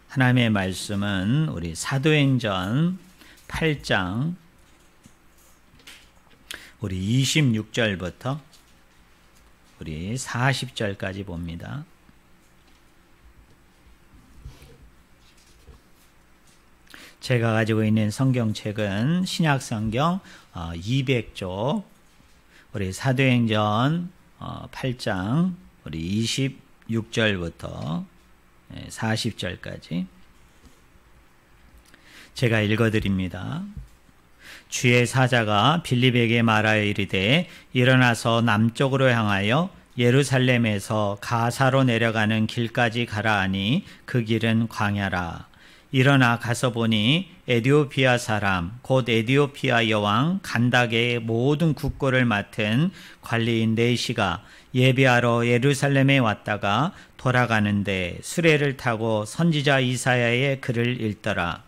하나님의 말씀은 우리 사도행전 8장 우리 26절부터 우리 40절까지 봅니다. 제가 가지고 있는 성경책은 신약성경 200쪽 우리 사도행전 8장 우리 26절부터 40절까지 제가 읽어드립니다. 주의 사자가 빌립에게 말하여 이르되 일어나서 남쪽으로 향하여 예루살렘에서 가사로 내려가는 길까지 가라 하니 그 길은 광야라. 일어나 가서 보니 에디오피아 사람 곧 에디오피아 여왕 간다게의 모든 국고를 맡은 관리인 네시가 예배하러 예루살렘에 왔다가 돌아가는데 수레를 타고 선지자 이사야의 글을 읽더라.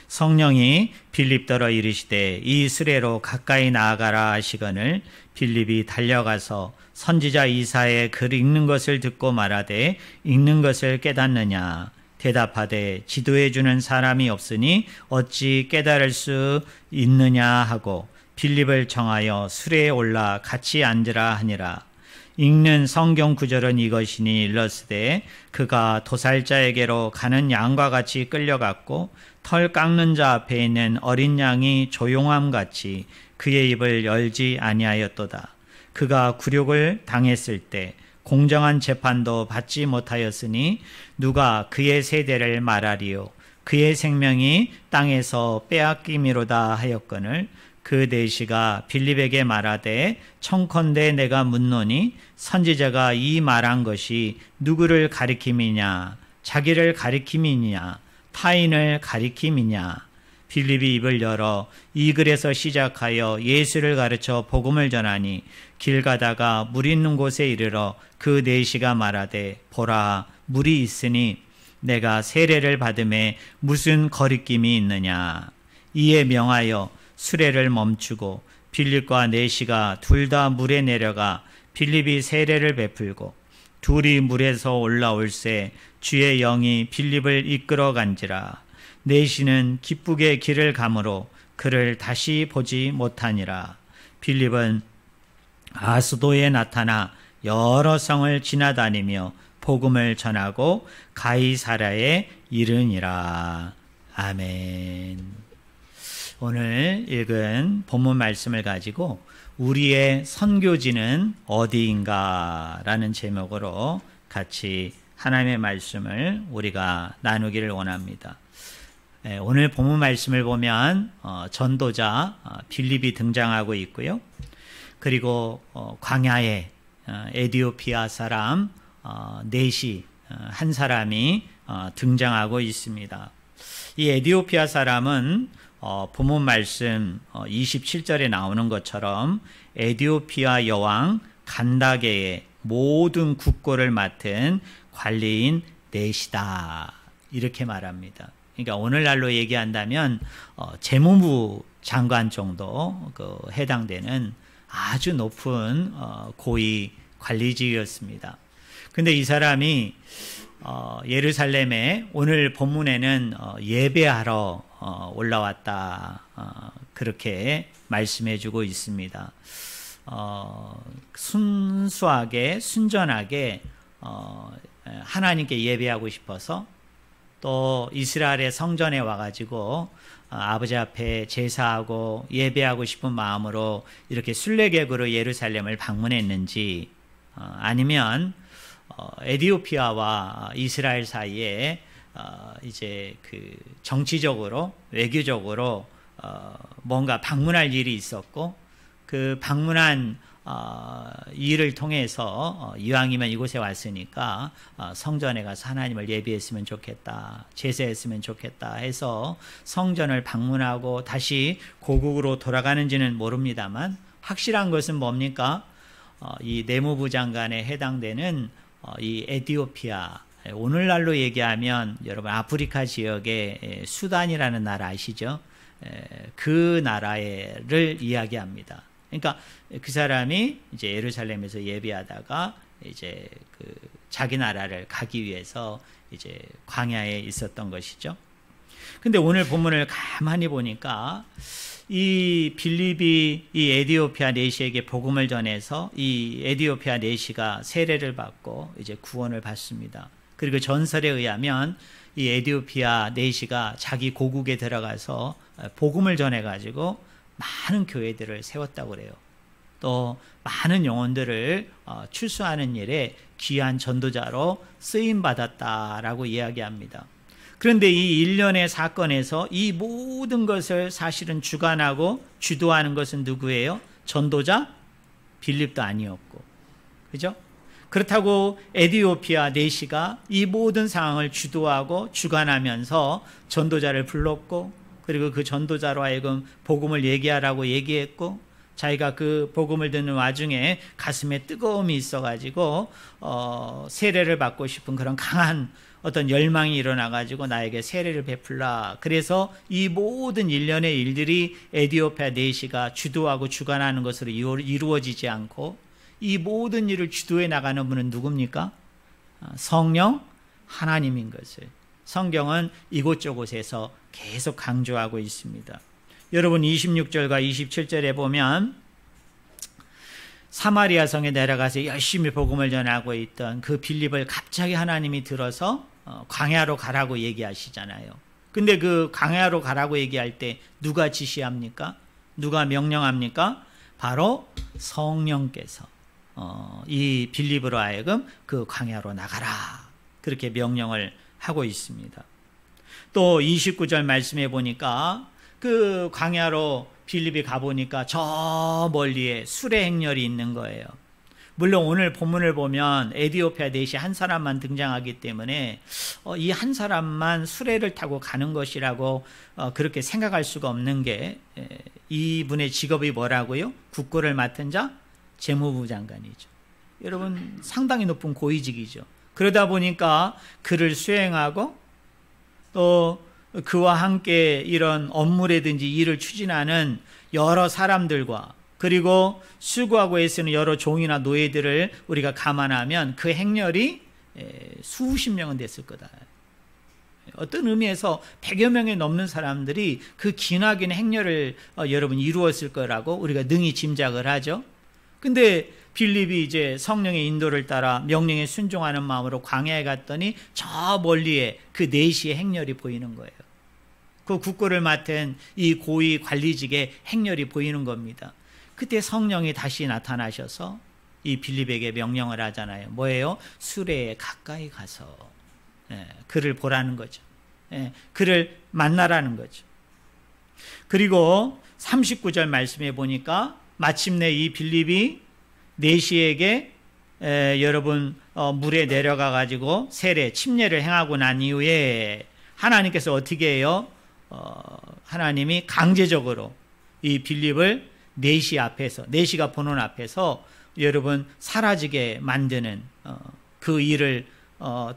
성령이 빌립더러 이르시되 이 수레로 가까이 나아가라 하시거늘 빌립이 달려가서 선지자 이사야의 글 읽는 것을 듣고 말하되 읽는 것을 깨닫느냐. 대답하되 지도해 주는 사람이 없으니 어찌 깨달을 수 있느냐 하고 빌립을 정하여 수레에 올라 같이 앉으라 하니라. 읽는 성경 구절은 이것이니 일렀으되 그가 도살자에게로 가는 양과 같이 끌려갔고 털 깎는 자 앞에 있는 어린 양이 조용함같이 그의 입을 열지 아니하였도다. 그가 굴욕을 당했을 때 공정한 재판도 받지 못하였으니 누가 그의 세대를 말하리요. 그의 생명이 땅에서 빼앗김이로다 하였거늘 그 네시가 빌립에게 말하되 청컨대 내가 묻노니 선지자가 이 말한 것이 누구를 가리킴이냐 자기를 가리킴이냐 타인을 가리킴이냐. 빌립이 입을 열어 이 글에서 시작하여 예수를 가르쳐 복음을 전하니 길 가다가 물 있는 곳에 이르러 그 네시가 말하되 보라 물이 있으니 내가 세례를 받음에 무슨 거리낌이 있느냐. 이에 명하여 수레를 멈추고 빌립과 네시가 둘 다 물에 내려가 빌립이 세례를 베풀고 둘이 물에서 올라올새 주의 영이 빌립을 이끌어 간지라. 네시는 기쁘게 길을 가므로 그를 다시 보지 못하니라. 빌립은 아수도에 나타나 여러 성을 지나다니며 복음을 전하고 가이사랴에 이르니라. 아멘. 오늘 읽은 본문 말씀을 가지고 우리의 선교지는 어디인가 라는 제목으로 같이 하나님의 말씀을 우리가 나누기를 원합니다. 오늘 본문 말씀을 보면 전도자 빌립이 등장하고 있고요. 그리고 광야에 에디오피아 사람 네시 한 사람이 등장하고 있습니다. 이 에디오피아 사람은 본문 말씀 27절에 나오는 것처럼 에디오피아 여왕 간다게의 모든 국고를 맡은 관리인 네시다 이렇게 말합니다. 그러니까 오늘날로 얘기한다면 재무부 장관 정도 해당되는 아주 높은 고위 관리직이었습니다. 근데 이 사람이 예루살렘에 오늘 본문에는 예배하러 올라왔다 그렇게 말씀해 주고 있습니다. 순수하게 순전하게 하나님께 예배하고 싶어서 또 이스라엘의 성전에 와가지고 아버지 앞에 제사하고 예배하고 싶은 마음으로 이렇게 순례객으로 예루살렘을 방문했는지 아니면 에디오피아와 이스라엘 사이에 이제 그 정치적으로 외교적으로 뭔가 방문할 일이 있었고 그 방문한 일을 통해서 이왕이면 이곳에 왔으니까 성전에 가서 하나님을 예배했으면 좋겠다, 제사했으면 좋겠다 해서 성전을 방문하고 다시 고국으로 돌아가는지는 모릅니다만 확실한 것은 뭡니까? 이 내무부 장관에 해당되는 이 에티오피아, 오늘날로 얘기하면 여러분 아프리카 지역의 수단이라는 나라 아시죠? 그 나라를 이야기합니다. 그러니까 그 사람이 이제 예루살렘에서 예배하다가 이제 그 자기 나라를 가기 위해서 이제 광야에 있었던 것이죠. 근데 오늘 본문을 가만히 보니까 이 빌립이 이 에디오피아 내시에게 복음을 전해서 이 에디오피아 내시가 세례를 받고 이제 구원을 받습니다. 그리고 전설에 의하면 이 에디오피아 내시가 자기 고국에 들어가서 복음을 전해가지고 많은 교회들을 세웠다고 그래요. 또 많은 영혼들을 출소하는 일에 귀한 전도자로 쓰임받았다라고 이야기합니다. 그런데 이 일련의 사건에서 이 모든 것을 사실은 주관하고 주도하는 것은 누구예요? 전도자 빌립도 아니었고, 그죠? 그렇다고 에디오피아 내시가 이 모든 상황을 주도하고 주관하면서 전도자를 불렀고, 그리고 그 전도자로 하여금 복음을 얘기하라고 얘기했고, 자기가 그 복음을 듣는 와중에 가슴에 뜨거움이 있어가지고 세례를 받고 싶은 그런 강한 어떤 열망이 일어나가지고 나에게 세례를 베풀라. 그래서 이 모든 일련의 일들이 에디오피아 내시가 주도하고 주관하는 것으로 이루어지지 않고, 이 모든 일을 주도해 나가는 분은 누굽니까? 성령 하나님인 것을 성경은 이곳저곳에서 계속 강조하고 있습니다. 여러분 26절과 27절에 보면 사마리아 성에 내려가서 열심히 복음을 전하고 있던 그 빌립을 갑자기 하나님이 들어서 광야로 가라고 얘기하시잖아요. 근데 그 광야로 가라고 얘기할 때 누가 지시합니까? 누가 명령합니까? 바로 성령께서 이 빌립으로 하여금 그 광야로 나가라, 그렇게 명령을 하고 있습니다. 또 29절 말씀해 보니까 그 광야로 빌립이 가보니까 저 멀리에 수레 행렬이 있는 거예요. 물론 오늘 본문을 보면 에디오피아 내시 한 사람만 등장하기 때문에 이 한 사람만 수레를 타고 가는 것이라고 그렇게 생각할 수가 없는 게, 이분의 직업이 뭐라고요? 국고를 맡은 자? 재무부 장관이죠. 여러분 상당히 높은 고위직이죠. 그러다 보니까 그를 수행하고 또 그와 함께 이런 업무라든지 일을 추진하는 여러 사람들과, 그리고 수고하고 애쓰는 여러 종이나 노예들을 우리가 감안하면 그 행렬이 수십 명은 됐을 거다. 어떤 의미에서 100여 명이 넘는 사람들이 그 기나긴 행렬을 여러분 이루었을 거라고 우리가 능히 짐작을 하죠. 근데 빌립이 이제 성령의 인도를 따라 명령에 순종하는 마음으로 광야에 갔더니 저 멀리에 그 내시의 행렬이 보이는 거예요. 그 국고를 맡은 이 고위 관리직의 행렬이 보이는 겁니다. 그때 성령이 다시 나타나셔서 이 빌립에게 명령을 하잖아요. 뭐예요? 수레에 가까이 가서 그를 보라는 거죠. 그를 만나라는 거죠. 그리고 39절 말씀해 보니까 마침내 이 빌립이 내시에게 여러분 물에 내려가 가지고 세례 침례를 행하고 난 이후에 하나님께서 어떻게 해요? 하나님이 강제적으로 이 빌립을 내시 앞에서, 내시가 보는 앞에서 여러분 사라지게 만드는 그 일을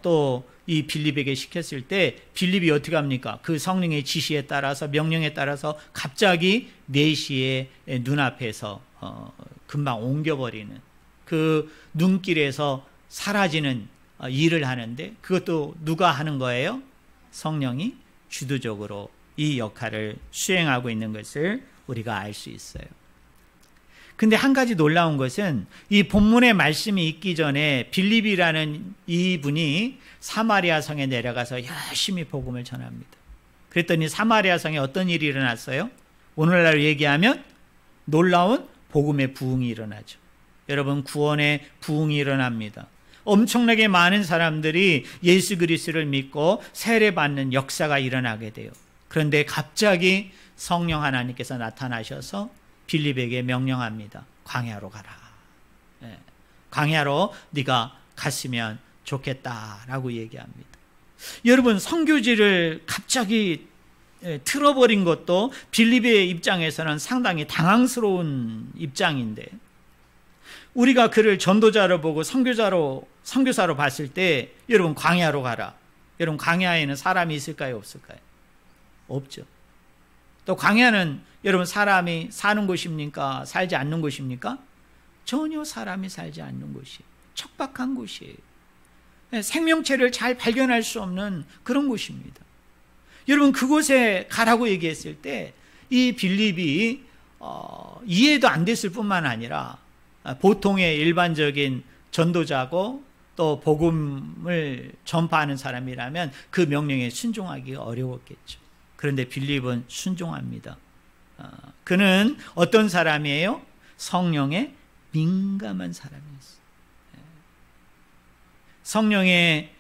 또 이 빌립에게 시켰을 때 빌립이 어떻게 합니까? 그 성령의 지시에 따라서, 명령에 따라서 갑자기 내시의 눈앞에서 금방 옮겨버리는, 그 눈길에서 사라지는 일을 하는데, 그것도 누가 하는 거예요? 성령이 주도적으로 이 역할을 수행하고 있는 것을 우리가 알 수 있어요. 근데 한 가지 놀라운 것은 이 본문의 말씀이 있기 전에 빌립이라는 이분이 사마리아 성에 내려가서 열심히 복음을 전합니다. 그랬더니 사마리아 성에 어떤 일이 일어났어요? 오늘날 얘기하면 놀라운 복음의 부흥이 일어나죠. 여러분 구원의 부흥이 일어납니다. 엄청나게 많은 사람들이 예수 그리스도를 믿고 세례받는 역사가 일어나게 돼요. 그런데 갑자기 성령 하나님께서 나타나셔서 빌립에게 명령합니다. 광야로 가라. 광야로 네가 갔으면 좋겠다라고 얘기합니다. 여러분 선교지를 갑자기 틀어버린 것도 빌립의 입장에서는 상당히 당황스러운 입장인데, 우리가 그를 전도자로 보고 선교사로 봤을 때 여러분 광야로 가라. 여러분 광야에는 사람이 있을까요? 없을까요? 없죠. 또 광야는 여러분 사람이 사는 곳입니까? 살지 않는 곳입니까? 전혀 사람이 살지 않는 곳이에요. 척박한 곳이에요. 생명체를 잘 발견할 수 없는 그런 곳입니다. 여러분, 그곳에 가라고 얘기했을 때 이 빌립이 이해도 안 됐을 뿐만 아니라 보통의 일반적인 전도자고 또 복음을 전파하는 사람이라면 그 명령에 순종하기가 어려웠겠죠. 그런데 빌립은 순종합니다. 그는 어떤 사람이에요? 성령에 민감한 사람이었어요. 성령의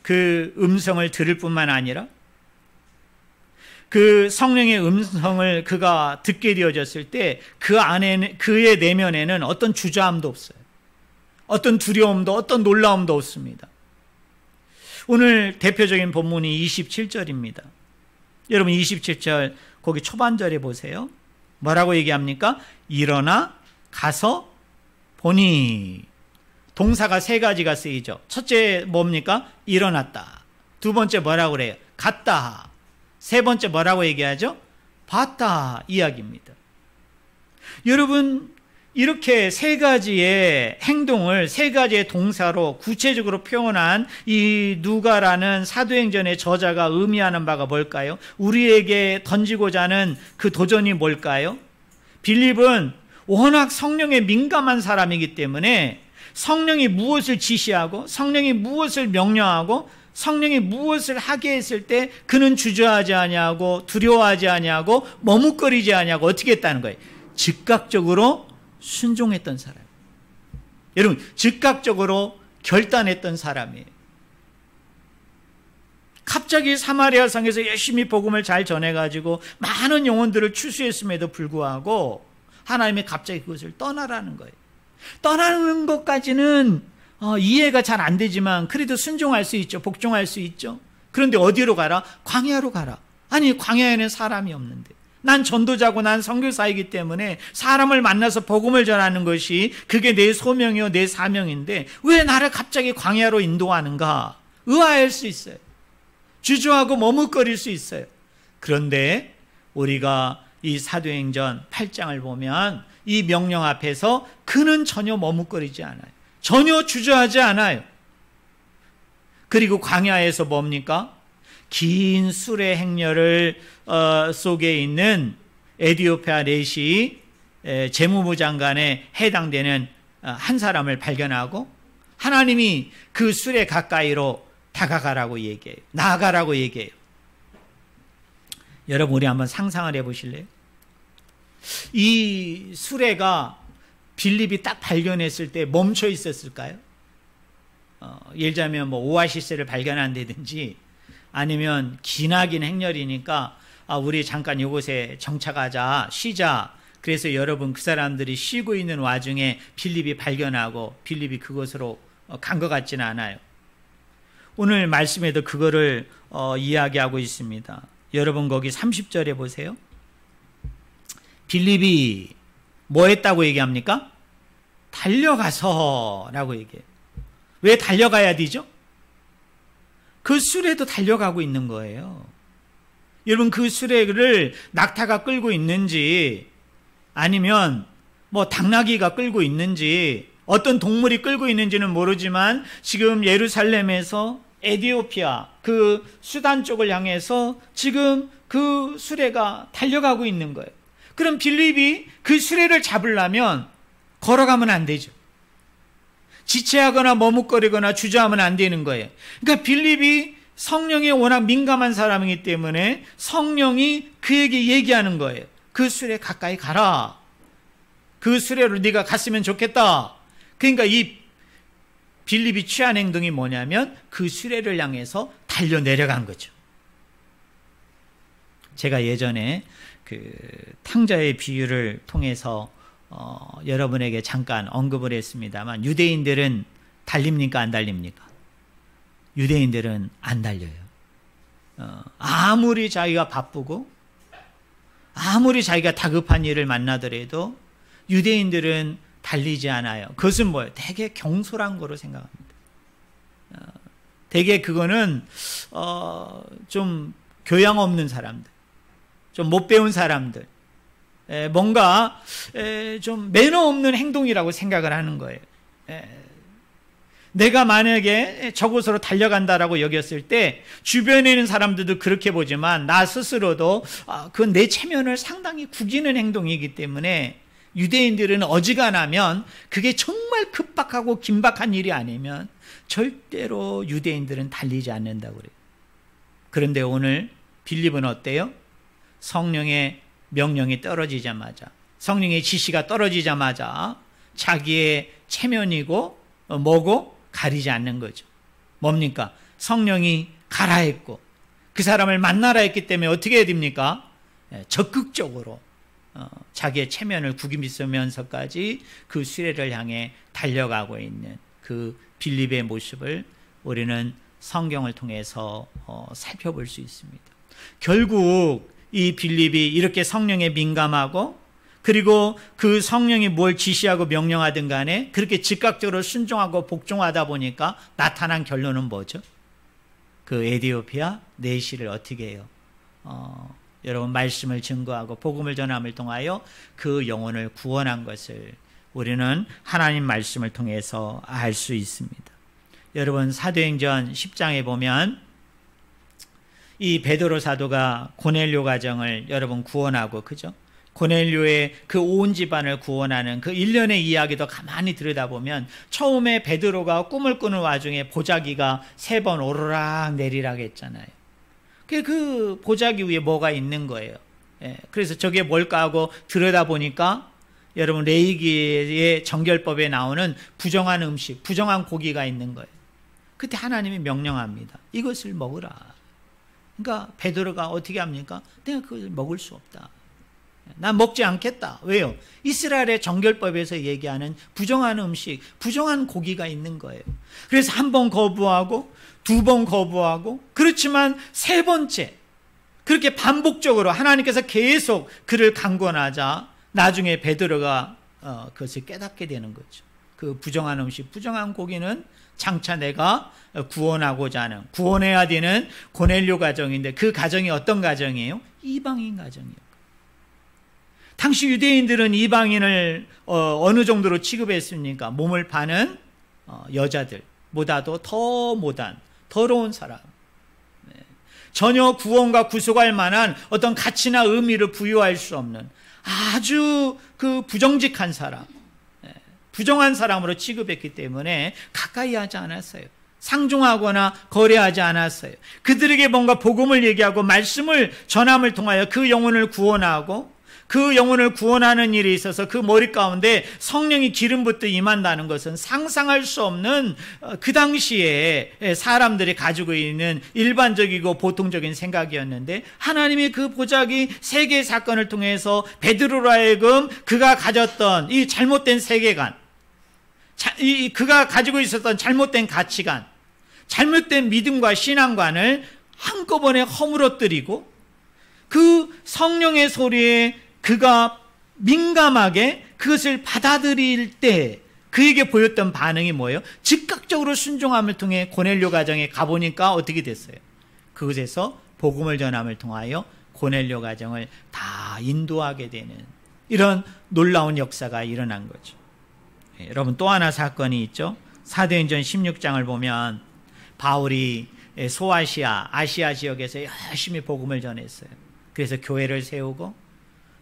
그 음성을 들을 뿐만 아니라 그 성령의 음성을 그가 듣게 되어졌을 때 그 안에는, 그의 내면에는 어떤 주저함도 없어요. 어떤 두려움도, 어떤 놀라움도 없습니다. 오늘 대표적인 본문이 27절입니다. 여러분, 27절 거기 초반절에 보세요. 뭐라고 얘기합니까? 일어나 가서 보니. 동사가 세 가지가 쓰이죠. 첫째 뭡니까? 일어났다. 두 번째 뭐라고 그래요? 갔다. 세 번째 뭐라고 얘기하죠? 봤다 이야기입니다. 여러분, 이렇게 세 가지의 행동을 세 가지의 동사로 구체적으로 표현한 이 누가라는 사도행전의 저자가 의미하는 바가 뭘까요? 우리에게 던지고자 하는 그 도전이 뭘까요? 빌립은 워낙 성령에 민감한 사람이기 때문에 성령이 무엇을 지시하고 성령이 무엇을 명령하고 성령이 무엇을 하게 했을 때 그는 주저하지 아니하고 두려워하지 아니하고 머뭇거리지 아니하고 어떻게 했다는 거예요? 즉각적으로 순종했던 사람. 여러분, 즉각적으로 결단했던 사람이에요. 갑자기 사마리아 성에서 열심히 복음을 잘 전해가지고 많은 영혼들을 추수했음에도 불구하고 하나님이 갑자기 그것을 떠나라는 거예요. 떠나는 것까지는 이해가 잘 안 되지만 그래도 순종할 수 있죠. 복종할 수 있죠. 그런데 어디로 가라? 광야로 가라. 아니, 광야에는 사람이 없는데. 난 전도자고 난 선교사이기 때문에 사람을 만나서 복음을 전하는 것이 그게 내 소명이요 내 사명인데 왜 나를 갑자기 광야로 인도하는가? 의아할 수 있어요. 주저하고 머뭇거릴 수 있어요. 그런데 우리가 이 사도행전 8장을 보면 이 명령 앞에서 그는 전혀 머뭇거리지 않아요. 전혀 주저하지 않아요. 그리고 광야에서 뭡니까? 긴 수레 행렬을 속에 있는 에디오피아 내시 재무부 장관에 해당되는 한 사람을 발견하고 하나님이 그 수레 가까이로 다가가라고 얘기해요. 나아가라고 얘기해요. 여러분, 우리 한번 상상을 해보실래요? 이 수레가 빌립이 딱 발견했을 때 멈춰 있었을까요? 예를 들자면 뭐 오아시스를 발견한다든지 아니면 기나긴 행렬이니까 우리 잠깐 이곳에 정착하자, 쉬자. 그래서 여러분, 그 사람들이 쉬고 있는 와중에 빌립이 발견하고 빌립이 그곳으로 간 것 같지는 않아요. 오늘 말씀에도 그거를 이야기하고 있습니다. 여러분, 거기 30절에 보세요. 빌립이 뭐 했다고 얘기합니까? 달려가서 라고 얘기해요. 왜 달려가야 되죠? 그 수레도 달려가고 있는 거예요. 여러분, 그 수레를 낙타가 끌고 있는지 아니면 뭐 당나귀가 끌고 있는지 어떤 동물이 끌고 있는지는 모르지만 지금 예루살렘에서 에디오피아 그 수단 쪽을 향해서 지금 그 수레가 달려가고 있는 거예요. 그럼 빌립이 그 수레를 잡으려면 걸어가면 안 되죠. 지체하거나 머뭇거리거나 주저하면 안 되는 거예요. 그러니까 빌립이 성령에 워낙 민감한 사람이기 때문에 성령이 그에게 얘기하는 거예요. 그 수레 가까이 가라. 그 수레로 네가 갔으면 좋겠다. 그러니까 이 빌립이 취한 행동이 뭐냐면 그 수레를 향해서 달려 내려간 거죠. 제가 예전에 그 탕자의 비유를 통해서 여러분에게 잠깐 언급을 했습니다만 유대인들은 달립니까? 안 달립니까? 유대인들은 안 달려요. 아무리 자기가 바쁘고 아무리 자기가 다급한 일을 만나더라도 유대인들은 달리지 않아요. 그것은 뭐예요? 되게 경솔한 거로 생각합니다. 되게 그거는 좀 교양 없는 사람들, 좀 못 배운 사람들, 뭔가 좀 매너 없는 행동이라고 생각을 하는 거예요. 내가 만약에 저곳으로 달려간다라고 여겼을 때 주변에 있는 사람들도 그렇게 보지만 나 스스로도 그건 내 체면을 상당히 구기는 행동이기 때문에 유대인들은 어지간하면 그게 정말 급박하고 긴박한 일이 아니면 절대로 유대인들은 달리지 않는다고 그래요. 그런데 오늘 빌립은 어때요? 성령의 명령이 떨어지자마자, 성령의 지시가 떨어지자마자 자기의 체면이고 뭐고 가리지 않는 거죠. 뭡니까? 성령이 가라 했고 그 사람을 만나라 했기 때문에 어떻게 해야 됩니까? 적극적으로 자기의 체면을 구기면서까지 그 수레를 향해 달려가고 있는 그 빌립의 모습을 우리는 성경을 통해서 살펴볼 수 있습니다. 결국 이 빌립이 이렇게 성령에 민감하고 그리고 그 성령이 뭘 지시하고 명령하든 간에 그렇게 즉각적으로 순종하고 복종하다 보니까 나타난 결론은 뭐죠? 그 에디오피아 내시를 어떻게 해요? 여러분 말씀을 증거하고 복음을 전함을 통하여 그 영혼을 구원한 것을 우리는 하나님 말씀을 통해서 알 수 있습니다. 여러분 사도행전 10장에 보면 이 베드로 사도가 고넬료 가정을 여러분 구원하고 그죠? 고넬료의 그 온 집안을 구원하는 그 일련의 이야기도 가만히 들여다보면 처음에 베드로가 꿈을 꾸는 와중에 보자기가 3번 오르락 내리락 했잖아요. 그 보자기 위에 뭐가 있는 거예요. 그래서 저게 뭘까 하고 들여다보니까 여러분 레위기의 정결법에 나오는 부정한 음식, 부정한 고기가 있는 거예요. 그때 하나님이 명령합니다. 이것을 먹으라. 그러니까 베드로가 어떻게 합니까? 내가 그걸 먹을 수 없다. 난 먹지 않겠다. 왜요? 이스라엘의 정결법에서 얘기하는 부정한 음식, 부정한 고기가 있는 거예요. 그래서 1번 거부하고 2번 거부하고 그렇지만 3번째 그렇게 반복적으로 하나님께서 계속 그를 강권하자 나중에 베드로가 그것을 깨닫게 되는 거죠. 그 부정한 음식, 부정한 고기는 장차 내가 구원하고자 하는, 구원해야 되는 고넬료 가정인데 그 가정이 어떤 가정이에요? 이방인 가정이에요. 당시 유대인들은 이방인을 어느 정도로 취급했습니까? 몸을 파는 여자들보다도 더 못한, 더러운 사람. 전혀 구원과 구속할 만한 어떤 가치나 의미를 부여할 수 없는 아주 그 부정직한 사람, 부정한 사람으로 취급했기 때문에 가까이 하지 않았어요. 상종하거나 거래하지 않았어요. 그들에게 뭔가 복음을 얘기하고 말씀을 전함을 통하여 그 영혼을 구원하고 그 영혼을 구원하는 일에 있어서 그 머리 가운데 성령이 기름 붓듯 임한다는 것은 상상할 수 없는 그 당시에 사람들이 가지고 있는 일반적이고 보통적인 생각이었는데 하나님이 그 보자기 세계 사건을 통해서 베드로로 하여금 그가 가졌던 이 잘못된 세계관, 그가 가지고 있었던 잘못된 가치관, 잘못된 믿음과 신앙관을 한꺼번에 허물어뜨리고 그 성령의 소리에 그가 민감하게 그것을 받아들일 때 그에게 보였던 반응이 뭐예요? 즉각적으로 순종함을 통해 고넬료 가정에 가보니까 어떻게 됐어요? 그곳에서 복음을 전함을 통하여 고넬료 가정을 다 인도하게 되는 이런 놀라운 역사가 일어난 거죠. 여러분 또 하나 사건이 있죠. 사도행전 16장을 보면 바울이 소아시아, 아시아 지역에서 열심히 복음을 전했어요. 그래서 교회를 세우고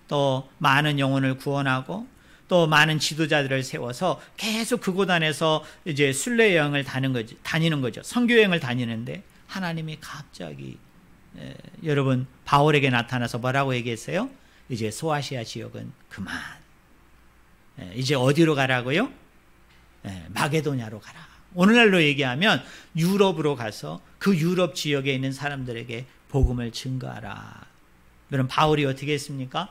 또 많은 영혼을 구원하고 또 많은 지도자들을 세워서 계속 그곳 안에서 이제 순례 여행을 다니는 거죠. 선교 여행을 다니는데 하나님이 갑자기 여러분 바울에게 나타나서 뭐라고 얘기했어요? 이제 소아시아 지역은 그만. 이제 어디로 가라고요? 마게도냐로 가라. 오늘날로 얘기하면 유럽으로 가서 그 유럽 지역에 있는 사람들에게 복음을 증거하라. 그럼 바울이 어떻게 했습니까?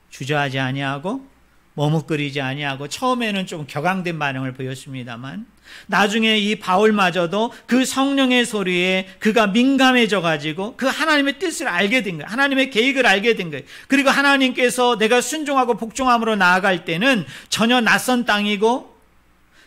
주저하지 아니하고 머뭇거리지 아니하고 처음에는 좀 격앙된 반응을 보였습니다만 나중에 이 바울마저도 그 성령의 소리에 그가 민감해져 가지고 그 하나님의 뜻을 알게 된 거예요. 하나님의 계획을 알게 된 거예요. 그리고 하나님께서 내가 순종하고 복종함으로 나아갈 때는 전혀 낯선 땅이고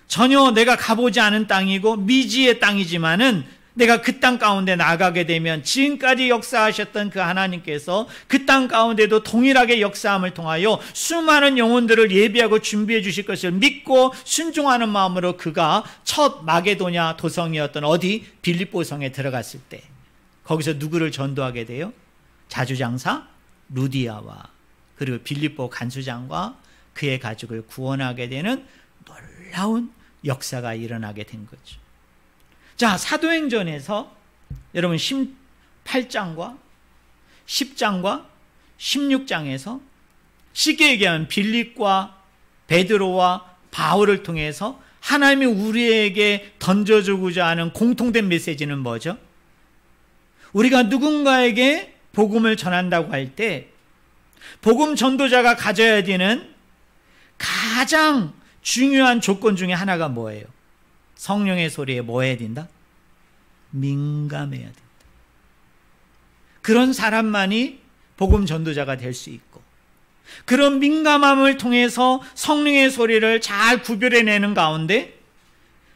전혀 내가 가보지 않은 땅이고 미지의 땅이지만은 내가 그 땅 가운데 나가게 되면 지금까지 역사하셨던 그 하나님께서 그 땅 가운데도 동일하게 역사함을 통하여 수많은 영혼들을 예비하고 준비해 주실 것을 믿고 순종하는 마음으로 그가 첫 마게도냐 도성이었던 어디 빌립보성에 들어갔을 때 거기서 누구를 전도하게 돼요? 자주장사 루디아와 그리고 빌립보 간수장과 그의 가족을 구원하게 되는 놀라운 역사가 일어나게 된 거죠. 자, 사도행전에서 여러분 18장과 10장과 16장에서 쉽게 얘기하면 빌립과 베드로와 바울을 통해서 하나님이 우리에게 던져주고자 하는 공통된 메시지는 뭐죠? 우리가 누군가에게 복음을 전한다고 할 때 복음 전도자가 가져야 되는 가장 중요한 조건 중에 하나가 뭐예요? 성령의 소리에 뭐 해야 된다? 민감해야 된다. 그런 사람만이 복음 전도자가 될 수 있고 그런 민감함을 통해서 성령의 소리를 잘 구별해내는 가운데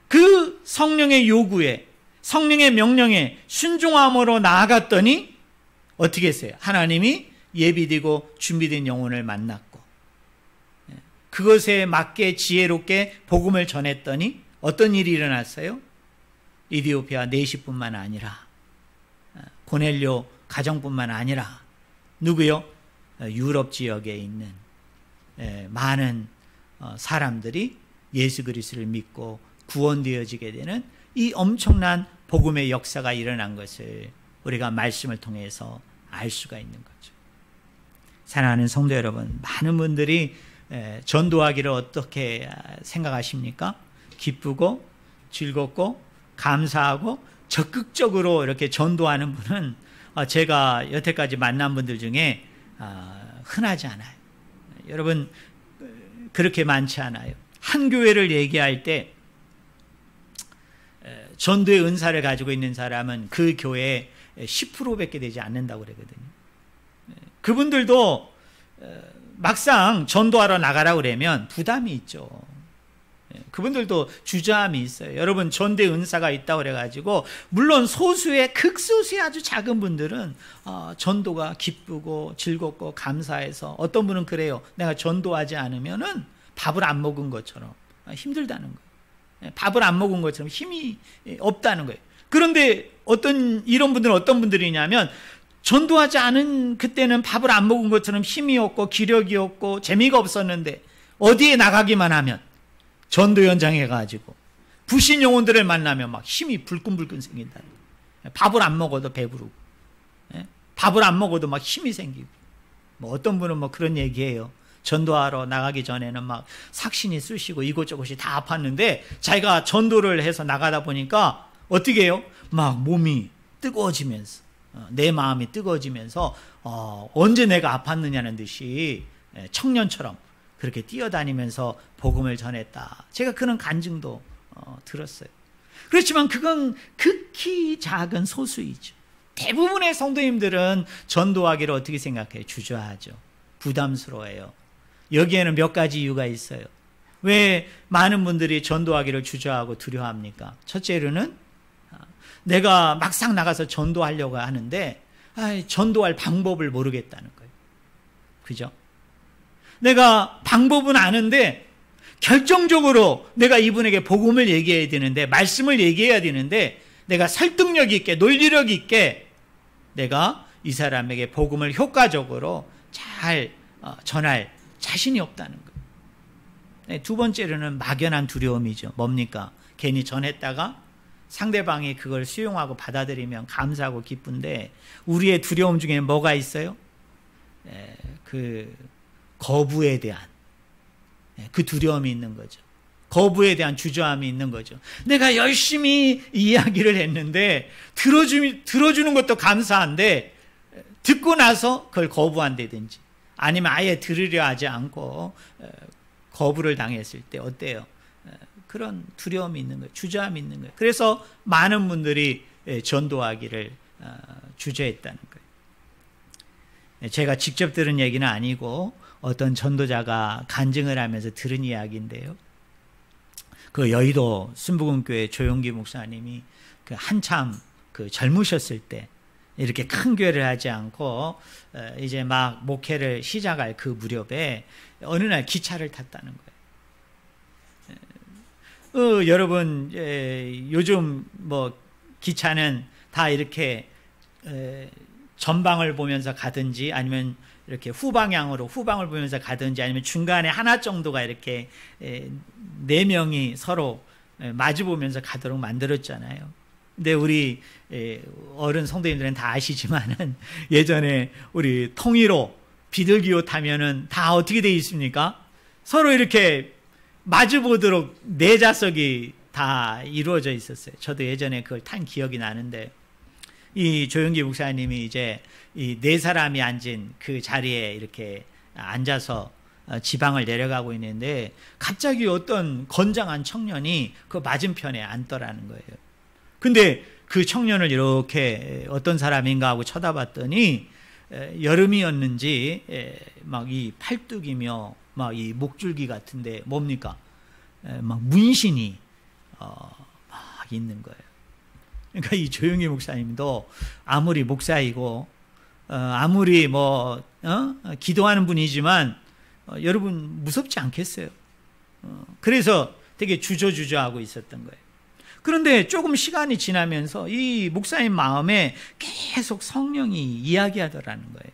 그 성령의 요구에 성령의 명령에 순종함으로 나아갔더니 어떻게 했어요? 하나님이 예비되고 준비된 영혼을 만났고 그것에 맞게 지혜롭게 복음을 전했더니 어떤 일이 일어났어요? 이디오피아 내시뿐만 아니라 고넬료 가정뿐만 아니라 누구요? 유럽 지역에 있는 많은 사람들이 예수 그리스도를 믿고 구원되어지게 되는 이 엄청난 복음의 역사가 일어난 것을 우리가 말씀을 통해서 알 수가 있는 거죠. 사랑하는 성도 여러분, 많은 분들이 전도하기를 어떻게 생각하십니까? 기쁘고 즐겁고 감사하고 적극적으로 이렇게 전도하는 분은 제가 여태까지 만난 분들 중에 흔하지 않아요. 여러분, 그렇게 많지 않아요. 한 교회를 얘기할 때 전도의 은사를 가지고 있는 사람은 그 교회에 10%밖에 되지 않는다고 그러거든요. 그분들도 막상 전도하러 나가라고 그러면 부담이 있죠. 그분들도 주저함이 있어요. 여러분, 전도의 은사가 있다고 그래가지고 물론 소수의 극소수의 아주 작은 분들은 전도가 기쁘고 즐겁고 감사해서 어떤 분은 그래요. 내가 전도하지 않으면은 밥을 안 먹은 것처럼 힘들다는 거예요. 밥을 안 먹은 것처럼 힘이 없다는 거예요. 그런데 이런 분들은 어떤 분들이냐면 전도하지 않은 그때는 밥을 안 먹은 것처럼 힘이 없고 기력이 없고 재미가 없었는데 어디에 나가기만 하면 전도 현장에 가지고 부신 영혼들을 만나면 막 힘이 불끈불끈 생긴다. 밥을 안 먹어도 배부르고, 밥을 안 먹어도 막 힘이 생기고. 뭐 어떤 분은 뭐 그런 얘기해요. 전도하러 나가기 전에는 막 삭신이 쑤시고 이곳저곳이 다 아팠는데 자기가 전도를 해서 나가다 보니까 어떻게 해요? 막 몸이 뜨거워지면서 내 마음이 뜨거워지면서 언제 내가 아팠느냐는 듯이 청년처럼 그렇게 뛰어다니면서 복음을 전했다. 제가 그런 간증도 들었어요. 그렇지만 그건 극히 작은 소수이죠. 대부분의 성도님들은 전도하기를 어떻게 생각해요? 주저하죠. 부담스러워해요. 여기에는 몇 가지 이유가 있어요. 왜 많은 분들이 전도하기를 주저하고 두려워합니까? 첫째로는 내가 막상 나가서 전도하려고 하는데 전도할 방법을 모르겠다는 거예요. 그죠? 내가 방법은 아는데 결정적으로 내가 이분에게 복음을 얘기해야 되는데 말씀을 얘기해야 되는데 내가 설득력 있게 논리력 있게 내가 이 사람에게 복음을 효과적으로 잘 전할 자신이 없다는 거예요. 두 번째로는 막연한 두려움이죠. 뭡니까? 괜히 전했다가 상대방이 그걸 수용하고 받아들이면 감사하고 기쁜데 우리의 두려움 중에 뭐가 있어요? 그 거부에 대한 그 두려움이 있는 거죠. 거부에 대한 주저함이 있는 거죠. 내가 열심히 이야기를 했는데 들어주는 것도 감사한데 듣고 나서 그걸 거부한다든지 아니면 아예 들으려 하지 않고 거부를 당했을 때 어때요? 그런 두려움이 있는 거예요. 주저함이 있는 거예요. 그래서 많은 분들이 전도하기를 주저했다는 거예요. 제가 직접 들은 얘기는 아니고 어떤 전도자가 간증을 하면서 들은 이야기인데요. 그 여의도 순복음교회 조용기 목사님이 그 한참 그 젊으셨을 때 이렇게 큰 교회를 하지 않고 이제 막 목회를 시작할 그 무렵에 어느 날 기차를 탔다는 거예요. 여러분 요즘 뭐 기차는 다 이렇게 전방을 보면서 가든지 아니면 이렇게 후방향으로 후방을 보면서 가든지 아니면 중간에 하나 정도가 이렇게 네 명이 서로 마주 보면서 가도록 만들었잖아요. 근데 우리 어른 성도님들은 다 아시지만은 예전에 우리 통일호 비둘기호 타면은 다 어떻게 돼 있습니까? 서로 이렇게 마주 보도록 네 좌석이 다 이루어져 있었어요. 저도 예전에 그걸 탄 기억이 나는데 이 조영기 목사님이 이제 이 네 사람이 앉은 그 자리에 이렇게 앉아서 지방을 내려가고 있는데 갑자기 어떤 건장한 청년이 그 맞은편에 앉더라는 거예요. 근데 그 청년을 이렇게 어떤 사람인가 하고 쳐다봤더니 여름이었는지 막 이 팔뚝이며 막 이 목줄기 같은데 뭡니까? 막 문신이 막 있는 거예요. 그러니까 이 조영기 목사님도 아무리 목사이고 아무리 뭐 기도하는 분이지만 여러분 무섭지 않겠어요? 그래서 되게 주저주저하고 있었던 거예요. 그런데 조금 시간이 지나면서 이 목사님 마음에 계속 성령이 이야기하더라는 거예요.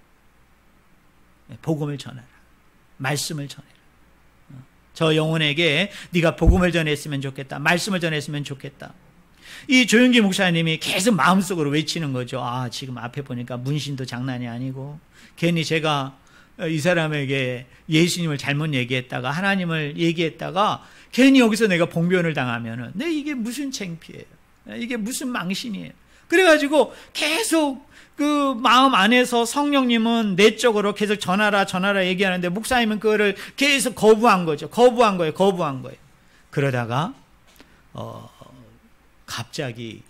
복음을 전하라. 말씀을 전해라. 저 영혼에게 네가 복음을 전했으면 좋겠다. 말씀을 전했으면 좋겠다. 이 조영기 목사님이 계속 마음속으로 외치는 거죠. 아, 지금 앞에 보니까 문신도 장난이 아니고 괜히 제가 이 사람에게 예수님을 잘못 얘기했다가 하나님을 얘기했다가 괜히 여기서 내가 봉변을 당하면은 이게 무슨 창피해요. 이게 무슨 망신이에요. 그래가지고 계속 그 마음 안에서 성령님은 내적으로 계속 전하라 얘기하는데 목사님은 그거를 계속 거부한 거죠. 거부한 거예요. 그러다가 갑자기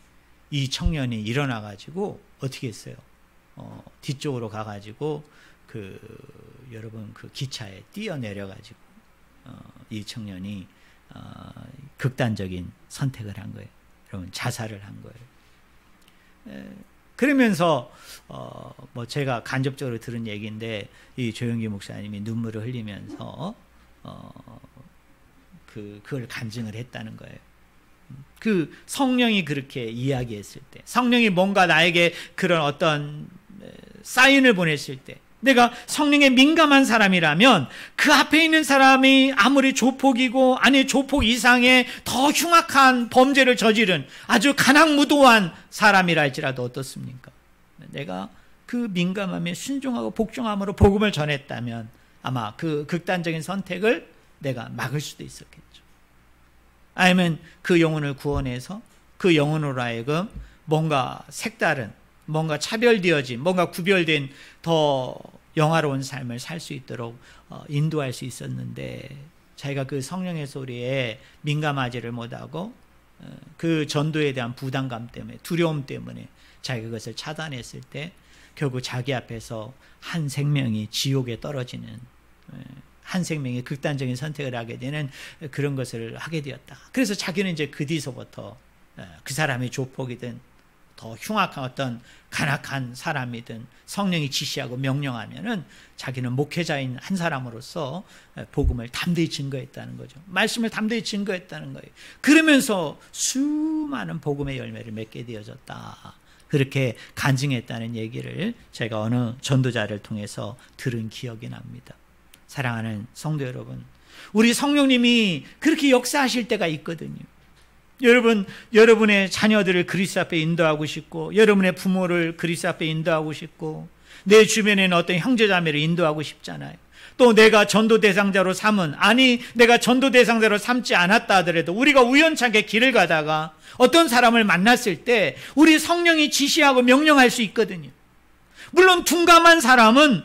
이 청년이 일어나가지고 어떻게 했어요? 뒤쪽으로 가가지고 여러분 그 기차에 뛰어내려가지고 이 청년이 극단적인 선택을 한 거예요. 여러분 자살을 한 거예요. 그러면서 뭐 제가 간접적으로 들은 얘기인데 이 조영기 목사님이 눈물을 흘리면서 그걸 간증을 했다는 거예요. 그 성령이 그렇게 이야기했을 때, 성령이 뭔가 나에게 그런 어떤 사인을 보냈을 때, 내가 성령에 민감한 사람이라면 그 앞에 있는 사람이 아무리 조폭이고 아니 조폭 이상의 더 흉악한 범죄를 저지른 아주 가난무도한 사람이라 할지라도 어떻습니까? 내가 그 민감함에 순종하고 복종함으로 복음을 전했다면 아마 그 극단적인 선택을 내가 막을 수도 있었겠죠. 아니면 그 영혼을 구원해서 그 영혼으로 하여금 뭔가 색다른, 뭔가 차별되어진, 뭔가 구별된 더 영화로운 삶을 살 수 있도록 인도할 수 있었는데 자기가 그 성령의 소리에 민감하지를 못하고 그 전도에 대한 부담감 때문에, 두려움 때문에 자기가 그것을 차단했을 때 결국 자기 앞에서 한 생명이 지옥에 떨어지는, 한 생명이 극단적인 선택을 하게 되는 그런 것을 하게 되었다. 그래서 자기는 이제 그 뒤서부터 그 사람이 조폭이든 더 흉악한 어떤 간악한 사람이든 성령이 지시하고 명령하면은 자기는 목회자인 한 사람으로서 복음을 담대히 증거했다는 거죠. 말씀을 담대히 증거했다는 거예요. 그러면서 수많은 복음의 열매를 맺게 되어졌다. 그렇게 간증했다는 얘기를 제가 어느 전도자를 통해서 들은 기억이 납니다. 사랑하는 성도 여러분, 우리 성령님이 그렇게 역사하실 때가 있거든요. 여러분, 여러분의 자녀들을 그리스도 앞에 인도하고 싶고, 여러분의 부모를 그리스도 앞에 인도하고 싶고, 내 주변에 있는 어떤 형제자매를 인도하고 싶잖아요. 또 내가 전도 대상자로 삼은, 아니 내가 전도 대상자로 삼지 않았다 하더라도 우리가 우연찮게 길을 가다가 어떤 사람을 만났을 때 우리 성령이 지시하고 명령할 수 있거든요. 물론 둔감한 사람은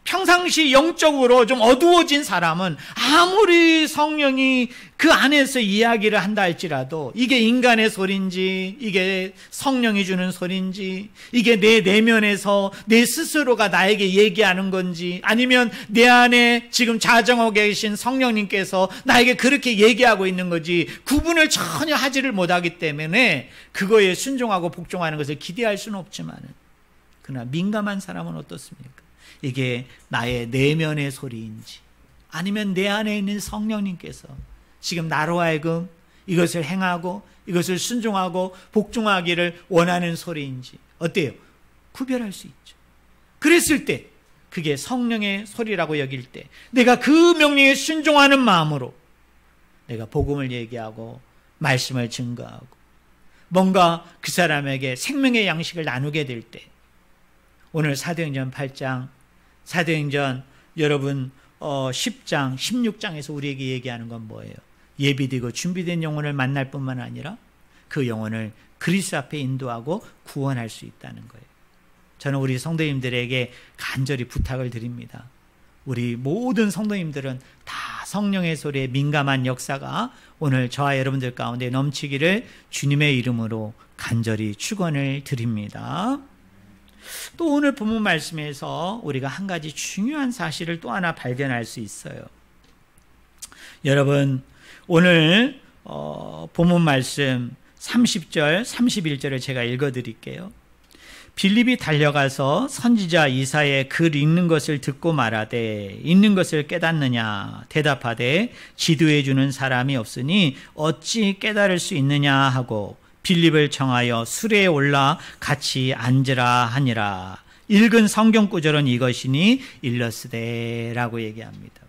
평상시 영적으로 좀 어두워진 사람은 아무리 성령이 그 안에서 이야기를 한다 할지라도 이게 인간의 소리인지 이게 성령이 주는 소리인지 이게 내 내면에서 내 스스로가 나에게 얘기하는 건지 아니면 내 안에 지금 자정하고 계신 성령님께서 나에게 그렇게 얘기하고 있는 거지 구분을 전혀 하지를 못하기 때문에 그거에 순종하고 복종하는 것을 기대할 수는 없지만은 그러나 민감한 사람은 어떻습니까? 이게 나의 내면의 소리인지 아니면 내 안에 있는 성령님께서 지금 나로 하여금 이것을 행하고 이것을 순종하고 복종하기를 원하는 소리인지 어때요? 구별할 수 있죠. 그랬을 때 그게 성령의 소리라고 여길 때 내가 그 명령에 순종하는 마음으로 내가 복음을 얘기하고 말씀을 증거하고 뭔가 그 사람에게 생명의 양식을 나누게 될 때 오늘 사도행전 8장 사도행전 여러분 10장 16장에서 우리에게 얘기하는 건 뭐예요? 예비되고 준비된 영혼을 만날 뿐만 아니라 그 영혼을 그리스도 앞에 인도하고 구원할 수 있다는 거예요. 저는 우리 성도님들에게 간절히 부탁을 드립니다. 우리 모든 성도님들은 다 성령의 소리에 민감한 역사가 오늘 저와 여러분들 가운데 넘치기를 주님의 이름으로 간절히 축원을 드립니다. 또 오늘 본문 말씀에서 우리가 한 가지 중요한 사실을 또 하나 발견할 수 있어요. 여러분 오늘 본문 말씀 30절 31절을 제가 읽어드릴게요. 빌립이 달려가서 선지자 이사야의 글 읽는 것을 듣고 말하되 읽는 것을 깨닫느냐 대답하되 지도해 주는 사람이 없으니 어찌 깨달을 수 있느냐 하고 빌립을 청하여 수레에 올라 같이 앉으라 하니라. 읽은 성경 구절은 이것이니 일러스되라고 얘기합니다.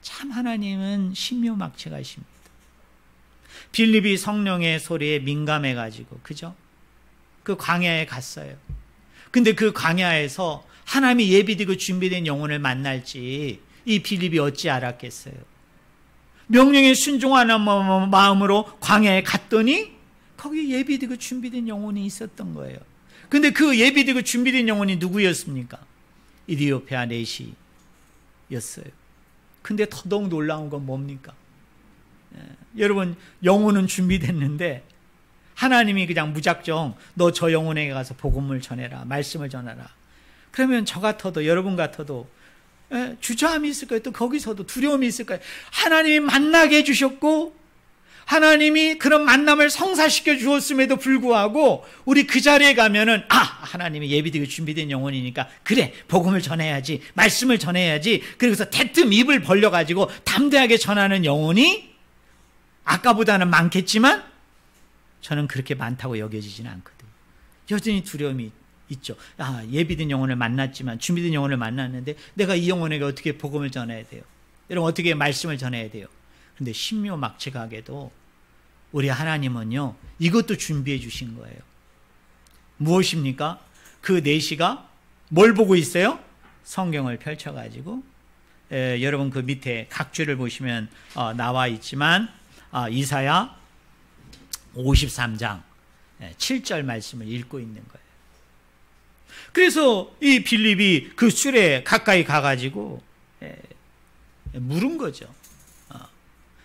참 하나님은 신묘막측하십니다. 빌립이 성령의 소리에 민감해가지고 그죠? 그 광야에 갔어요. 근데 그 광야에서 하나님이 예비되고 준비된 영혼을 만날지 이 빌립이 어찌 알았겠어요? 명령에 순종하는 마음으로 광야에 갔더니 거기 예비되고 준비된 영혼이 있었던 거예요. 근데 그 예비되고 준비된 영혼이 누구였습니까? 이디오피아 내시였어요. 근데 더더욱 놀라운 건 뭡니까? 여러분 영혼은 준비됐는데 하나님이 그냥 무작정 너 저 영혼에게 가서 복음을 전해라 말씀을 전하라 그러면 저 같아도 여러분 같아도 주저함이 있을 거예요. 또 거기서도 두려움이 있을 거예요. 하나님이 만나게 해주셨고 하나님이 그런 만남을 성사시켜 주었음에도 불구하고 우리 그 자리에 가면은 하나님이 예비되고 준비된 영혼이니까 그래 복음을 전해야지 말씀을 전해야지 그래서 대뜸 입을 벌려가지고 담대하게 전하는 영혼이 아까보다는 많겠지만 저는 그렇게 많다고 여겨지지는 않거든요. 여전히 두려움이 있죠. 예비된 영혼을 만났지만 준비된 영혼을 만났는데 내가 이 영혼에게 어떻게 복음을 전해야 돼요? 여러분 어떻게 말씀을 전해야 돼요? 근데 신묘막측하게도 우리 하나님은요 이것도 준비해 주신 거예요. 무엇입니까? 그 내시가 뭘 보고 있어요? 성경을 펼쳐가지고 여러분 그 밑에 각주를 보시면 나와 있지만 이사야 53장 7절 말씀을 읽고 있는 거예요. 그래서 이 빌립이 그 수레에 가까이 가가지고 물은 거죠.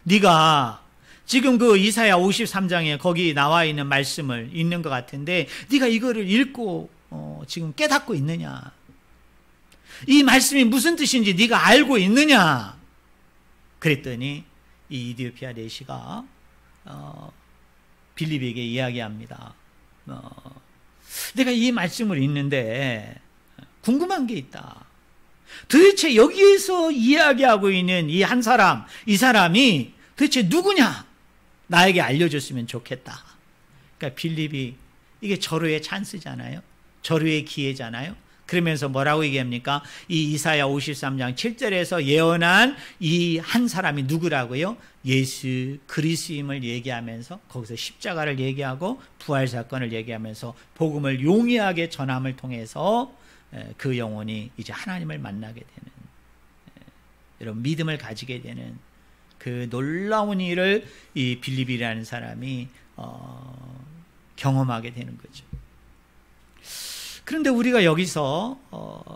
네가 지금 그 이사야 53장에 거기 나와 있는 말씀을 읽는 것 같은데 네가 이거를 읽고 지금 깨닫고 있느냐? 이 말씀이 무슨 뜻인지 네가 알고 있느냐? 그랬더니 이 이디오피아 내시가 빌립에게 이야기합니다. 내가 이 말씀을 읽는데 궁금한 게 있다. 도대체 여기에서 이야기하고 있는 이 한 사람, 이 사람이 도대체 누구냐? 나에게 알려줬으면 좋겠다. 그러니까 빌립이 이게 절호의 찬스잖아요. 절호의 기회잖아요. 그러면서 뭐라고 얘기합니까? 이 이사야 53장 7절에서 예언한 이 한 사람이 누구라고요? 예수 그리스도임을 얘기하면서 거기서 십자가를 얘기하고 부활 사건을 얘기하면서 복음을 용이하게 전함을 통해서 그 영혼이 이제 하나님을 만나게 되는 여러분 믿음을 가지게 되는 그 놀라운 일을 이 빌립이라는 사람이 경험하게 되는 거죠. 그런데 우리가 여기서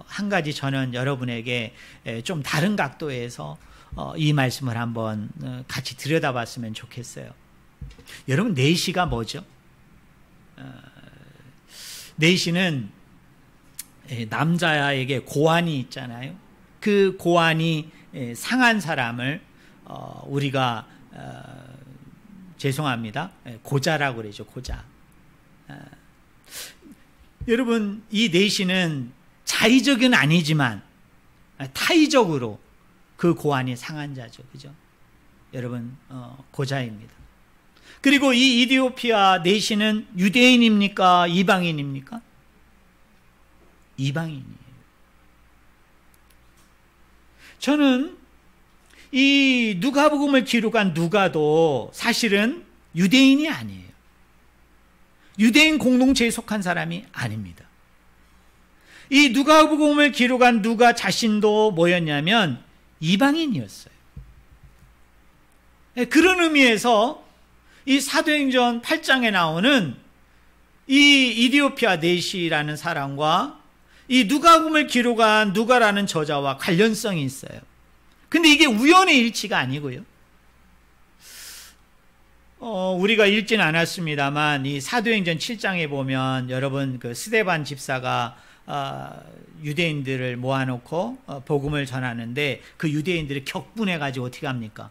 한 가지 저는 여러분에게 좀 다른 각도에서 이 말씀을 한번 같이 들여다봤으면 좋겠어요. 여러분, 내시가 뭐죠? 내시는 남자에게 고환이 있잖아요. 그 고환이 상한 사람을 우리가 죄송합니다, 고자라고 그러죠. 고자. 여러분, 이 내시는 자의적은 아니지만 타의적으로 그 고환이 상한 자죠. 그죠? 여러분, 고자입니다. 그리고 이 이디오피아 내시는 유대인입니까? 이방인입니까? 이방인이에요. 저는 이 누가복음을 기록한 누가도 사실은 유대인이 아니에요. 유대인 공동체에 속한 사람이 아닙니다. 이 누가복음을 기록한 누가 자신도 뭐였냐면 이방인이었어요. 그런 의미에서 이 사도행전 8장에 나오는 이 이디오피아 내시라는 사람과 이 누가복음을 기록한 누가라는 저자와 관련성이 있어요. 근데 이게 우연의 일치가 아니고요. 우리가 읽지는 않았습니다만 이 사도행전 7장에 보면 여러분 그 스데반 집사가 유대인들을 모아놓고 복음을 전하는데 그 유대인들이 격분해가지고 어떻게 합니까?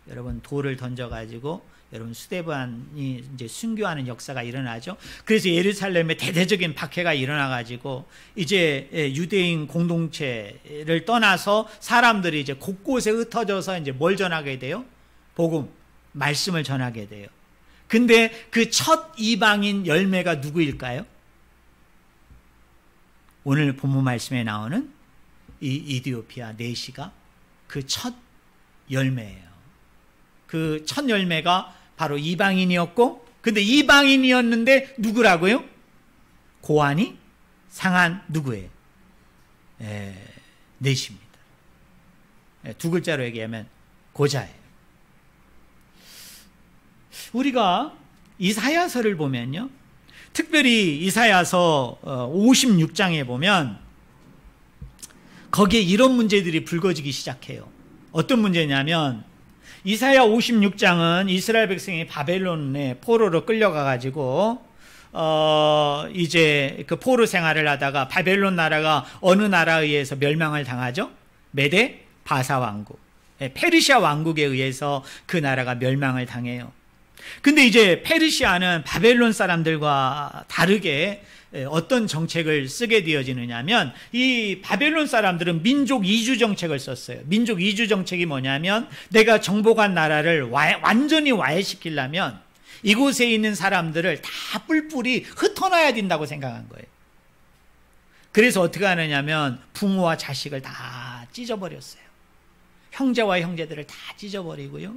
여러분 돌을 던져가지고 여러분 스데반이 이제 순교하는 역사가 일어나죠. 그래서 예루살렘에 대대적인 박해가 일어나가지고 이제 유대인 공동체를 떠나서 사람들이 이제 곳곳에 흩어져서 이제 뭘 전하게 돼요? 복음, 말씀을 전하게 돼요. 근데 그 첫 이방인 열매가 누구일까요? 오늘 본문 말씀에 나오는 이 이디오피아 내시가 그 첫 열매예요. 그 첫 열매가 바로 이방인이었고, 근데 이방인이었는데 누구라고요? 고환이 상한 누구예요? 내시입니다. 두 글자로 얘기하면 고자예요. 우리가 이사야서를 보면요, 특별히 이사야서 56장에 보면 거기에 이런 문제들이 불거지기 시작해요. 어떤 문제냐면 이사야 56장은 이스라엘 백성이 바벨론에 포로로 끌려가가지고 이제 그 포로 생활을 하다가 바벨론 나라가 어느 나라에 의해서 멸망을 당하죠? 메데 바사 왕국, 페르시아 왕국에 의해서 그 나라가 멸망을 당해요. 근데 이제 페르시아는 바벨론 사람들과 다르게 어떤 정책을 쓰게 되어지느냐면 이 바벨론 사람들은 민족 이주 정책을 썼어요. 민족 이주 정책이 뭐냐면 내가 정복한 나라를 완전히 와해시키려면 이곳에 있는 사람들을 다 뿔뿔이 흩어놔야 된다고 생각한 거예요. 그래서 어떻게 하느냐면 부모와 자식을 다 찢어버렸어요. 형제와 형제들을 다 찢어버리고요,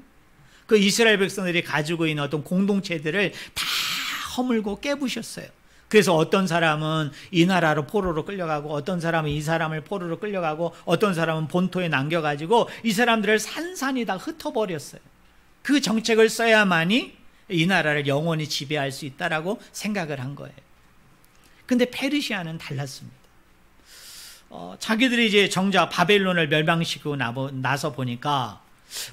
그 이스라엘 백성들이 가지고 있는 어떤 공동체들을 다 허물고 깨부셨어요. 그래서 어떤 사람은 이 나라로 포로로 끌려가고, 어떤 사람은 이 사람을 포로로 끌려가고, 어떤 사람은 본토에 남겨가지고 이 사람들을 산산이 다 흩어버렸어요. 그 정책을 써야만이 이 나라를 영원히 지배할 수 있다라고 생각을 한 거예요. 근데 페르시아는 달랐습니다. 자기들이 이제 정작 바벨론을 멸망시키고 나서 보니까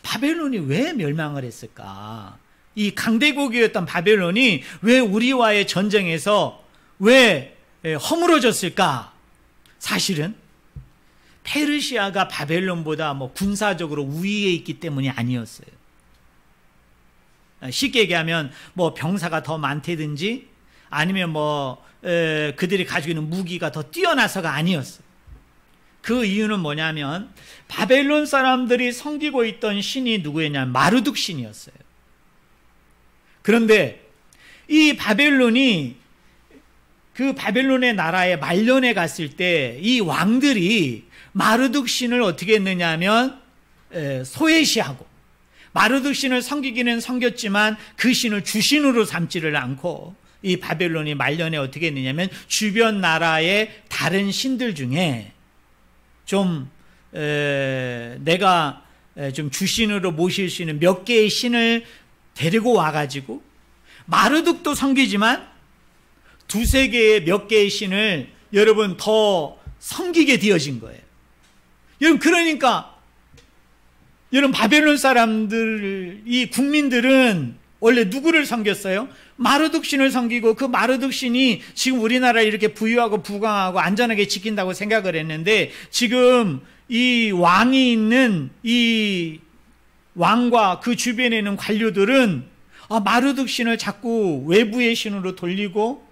바벨론이 왜 멸망을 했을까? 이 강대국이었던 바벨론이 왜 우리와의 전쟁에서 왜 허물어졌을까? 사실은 페르시아가 바벨론보다 군사적으로 우위에 있기 때문이 아니었어요. 쉽게 얘기하면 병사가 더 많다든지 아니면 그들이 가지고 있는 무기가 더 뛰어나서가 아니었어요. 그 이유는 뭐냐면 바벨론 사람들이 섬기고 있던 신이 누구였냐면 마르둑 신이었어요. 그런데 이 바벨론이 그 바벨론의 나라에 말년에 갔을 때 이 왕들이 마르둑 신을 어떻게 했느냐 하면 소외시하고, 마르둑 신을 섬기기는 섬겼지만 그 신을 주신으로 삼지를 않고 이 바벨론이 말년에 어떻게 했느냐면 주변 나라의 다른 신들 중에 좀 내가 좀 주신으로 모실 수 있는 몇 개의 신을 데리고 와가지고 마르둑도 섬기지만 두세 개의 몇 개의 신을 여러분 더 섬기게 되어진 거예요. 여러분, 그러니까 여러분, 바벨론 사람들, 이 국민들은 원래 누구를 섬겼어요? 마르둑 신을 섬기고, 그 마르둑 신이 지금 우리나라를 이렇게 부유하고 부강하고 안전하게 지킨다고 생각을 했는데, 지금 이 왕이 있는 이 왕과 그 주변에 있는 관료들은 마르둑 신을 자꾸 외부의 신으로 돌리고,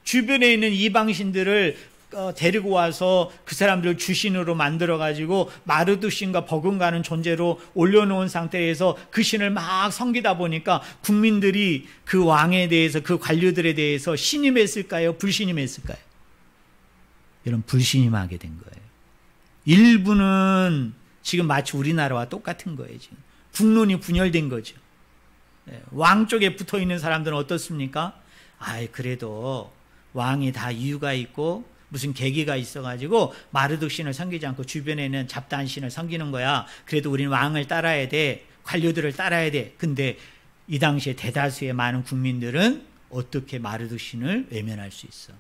주변에 있는 이방 신들을 데리고 와서 그 사람들을 주신으로 만들어가지고 마르둑 신과 버금가는 존재로 올려놓은 상태에서 그 신을 막 섬기다 보니까 국민들이 그 왕에 대해서, 그 관료들에 대해서 신임했을까요? 불신임했을까요? 이런 불신임하게 된 거예요. 일부는 지금 마치 우리나라와 똑같은 거예요. 지금 국론이 분열된 거죠. 왕 쪽에 붙어 있는 사람들은 어떻습니까? 그래도 왕이 다 이유가 있고 무슨 계기가 있어가지고 마르둑 신을 섬기지 않고 주변에는 잡다한 신을 섬기는 거야. 그래도 우리는 왕을 따라야 돼. 관료들을 따라야 돼. 근데 이 당시에 대다수의 많은 국민들은 어떻게 마르둑 신을 외면할 수 있어?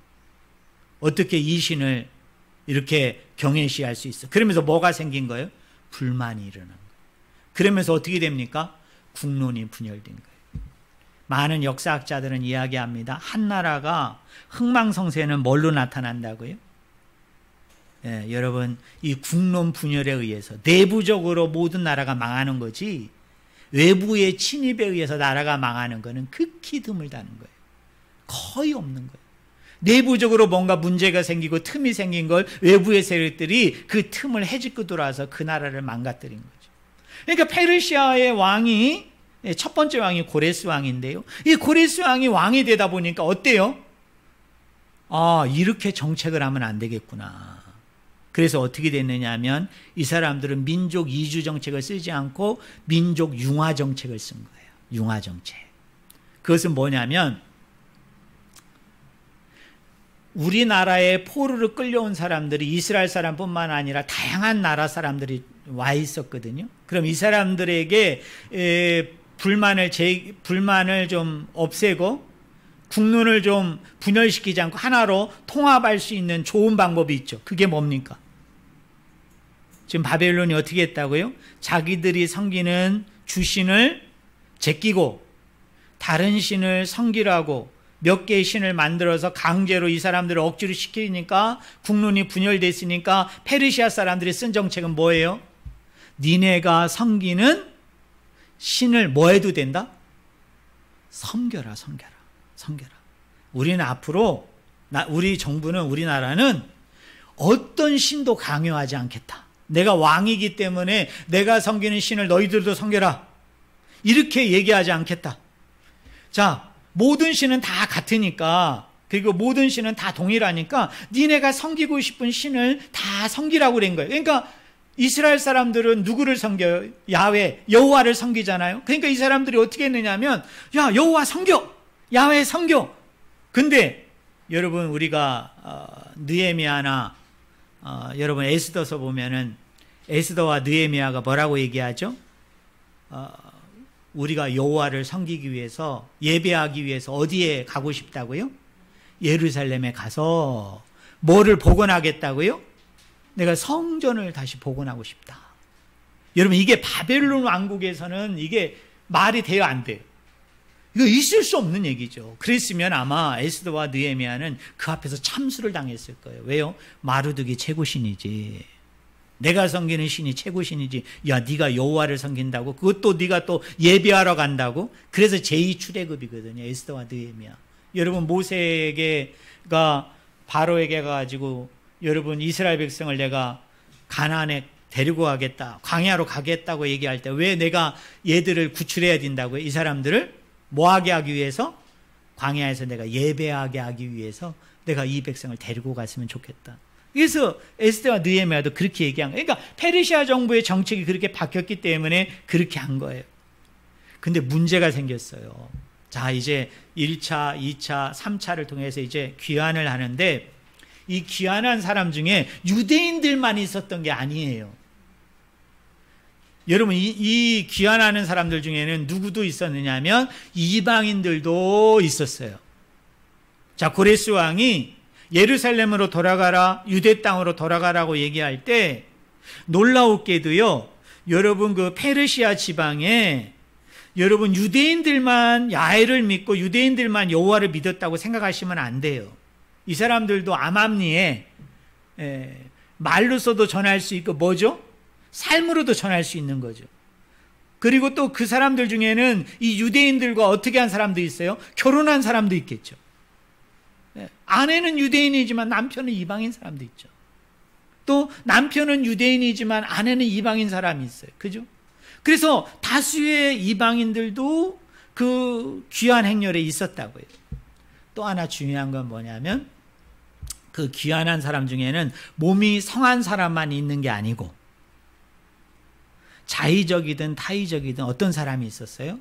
어떻게 이 신을 이렇게 경외시할 수 있어? 그러면서 뭐가 생긴 거예요? 불만이 일어난 거예요. 그러면서 어떻게 됩니까? 국론이 분열된 거예요. 많은 역사학자들은 이야기합니다. 한 나라가 흥망성쇠는 뭘로 나타난다고요? 여러분, 이 국론 분열에 의해서 내부적으로 모든 나라가 망하는 거지, 외부의 침입에 의해서 나라가 망하는 거는 극히 드물다는 거예요. 거의 없는 거예요. 내부적으로 뭔가 문제가 생기고 틈이 생긴 걸 외부의 세력들이 그 틈을 헤집고 들어와서 그 나라를 망가뜨린 거죠. 그러니까 페르시아의 왕이, 첫 번째 왕이 고레스 왕인데요, 이 고레스 왕이 왕이 되다 보니까 어때요? 이렇게 정책을 하면 안 되겠구나. 그래서 어떻게 됐느냐 하면 이 사람들은 민족 이주 정책을 쓰지 않고 민족 융화 정책을 쓴 거예요. 융화 정책. 그것은 뭐냐면, 우리나라에 포로로 끌려온 사람들이 이스라엘 사람뿐만 아니라 다양한 나라 사람들이 와 있었거든요. 그럼 이 사람들에게 불만을 좀 없애고 국론을 좀 분열시키지 않고 하나로 통합할 수 있는 좋은 방법이 있죠. 그게 뭡니까? 지금 바벨론이 어떻게 했다고요? 자기들이 섬기는 주신을 제끼고 다른 신을 섬기라고 몇 개의 신을 만들어서 강제로 이 사람들을 억지로 시키니까 국론이 분열됐으니까 페르시아 사람들이 쓴 정책은 뭐예요? 니네가 섬기는 신을 뭐 해도 된다? 섬겨라. 우리는 앞으로, 우리 정부는, 우리나라는 어떤 신도 강요하지 않겠다. 내가 왕이기 때문에 내가 섬기는 신을 너희들도 섬겨라. 이렇게 얘기하지 않겠다. 자, 모든 신은 다 같으니까, 그리고 모든 신은 다 동일하니까 니네가 섬기고 싶은 신을 다 섬기라고 그런 거예요. 그러니까 이스라엘 사람들은 누구를 섬겨요? 야훼, 여호와를 섬기잖아요. 그러니까 이 사람들이 어떻게 했느냐 하면, 야, 여호와 섬겨! 야훼 섬겨! 근데 여러분, 우리가 느헤미야나 여러분 에스더서 보면은 에스더와 느헤미야가 뭐라고 얘기하죠? 우리가 여호와를 섬기기 위해서, 예배하기 위해서 어디에 가고 싶다고요? 예루살렘에 가서 뭐를 복원하겠다고요? 내가 성전을 다시 복원하고 싶다. 여러분, 이게 바벨론 왕국에서는 이게 말이 돼요, 안 돼요? 이거 있을 수 없는 얘기죠. 그랬으면 아마 에스더와 느헤미야는 그 앞에서 참수를 당했을 거예요. 왜요? 마르둑이 최고신이지. 내가 섬기는 신이 최고신이지. 야, 네가 여호와를 섬긴다고? 그것도 네가 또 예배하러 간다고? 그래서 제2출애굽이거든요. 에스더와 느헤미야. 여러분, 모세가 바로에게 가가지고, 여러분, 이스라엘 백성을 내가 가나안에 데리고 가겠다, 광야로 가겠다고 얘기할 때 왜 내가 얘들을 구출해야 된다고요? 이 사람들을 뭐하게 하기 위해서? 광야에서 내가 예배하게 하기 위해서 내가 이 백성을 데리고 갔으면 좋겠다. 그래서 에스더와 느헤미야도 그렇게 얘기한 거예요. 그러니까 페르시아 정부의 정책이 그렇게 바뀌었기 때문에 그렇게 한 거예요. 근데 문제가 생겼어요. 자, 이제 1차, 2차, 3차를 통해서 이제 귀환을 하는데, 이 귀환한 사람 중에 유대인들만 있었던 게 아니에요. 여러분, 이 귀환하는 사람들 중에는 누구도 있었느냐 하면 이방인들도 있었어요. 자, 고레스 왕이 예루살렘으로 돌아가라, 유대 땅으로 돌아가라고 얘기할 때 놀라웠게도요, 여러분 그 페르시아 지방에 여러분 유대인들만 야훼를 믿고 유대인들만 여호와를 믿었다고 생각하시면 안 돼요. 이 사람들도 암암리에 말로서도 전할 수 있고 뭐죠? 삶으로도 전할 수 있는 거죠. 그리고 또 그 사람들 중에는 이 유대인들과 어떻게 한 사람도 있어요? 결혼한 사람도 있겠죠. 아내는 유대인이지만 남편은 이방인 사람도 있죠. 또 남편은 유대인이지만 아내는 이방인 사람이 있어요. 그죠? 그래서 다수의 이방인들도 그 귀한 행렬에 있었다고요. 또 하나 중요한 건 뭐냐면 그 귀환한 사람 중에는 몸이 성한 사람만 있는 게 아니고 자의적이든 타의적이든 어떤 사람이 있었어요?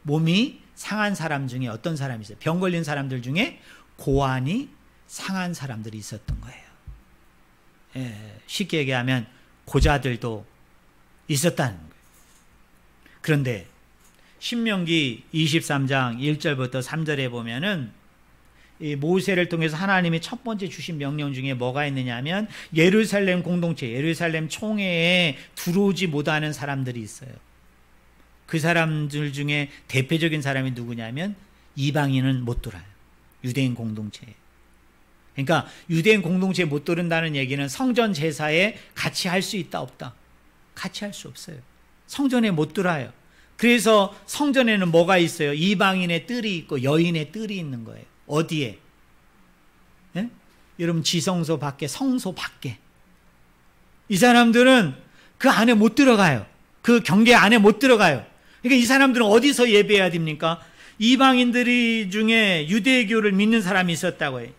몸이 상한 사람 중에 어떤 사람이 있어요? 병 걸린 사람들 중에 고환이 상한 사람들이 있었던 거예요. 쉽게 얘기하면 고자들도 있었다는 거예요. 그런데 신명기 23장 1절부터 3절에 보면은 이 모세를 통해서 하나님이 첫 번째 주신 명령 중에 뭐가 있느냐 하면 예루살렘 공동체, 예루살렘 총회에 들어오지 못하는 사람들이 있어요. 그 사람들 중에 대표적인 사람이 누구냐면 이방인은 못 들어요. 유대인 공동체에. 그러니까 유대인 공동체에 못 들은다는 얘기는 성전 제사에 같이 할 수 있다 없다? 같이 할 수 없어요. 성전에 못 들어요. 그래서 성전에는 뭐가 있어요? 이방인의 뜰이 있고 여인의 뜰이 있는 거예요. 어디에? 예? 여러분 지성소 밖에, 성소 밖에. 이 사람들은 그 안에 못 들어가요. 그 경계 안에 못 들어가요. 그러니까 이 사람들은 어디서 예배해야 됩니까? 이방인들이 중에 유대교를 믿는 사람이 있었다고 해요.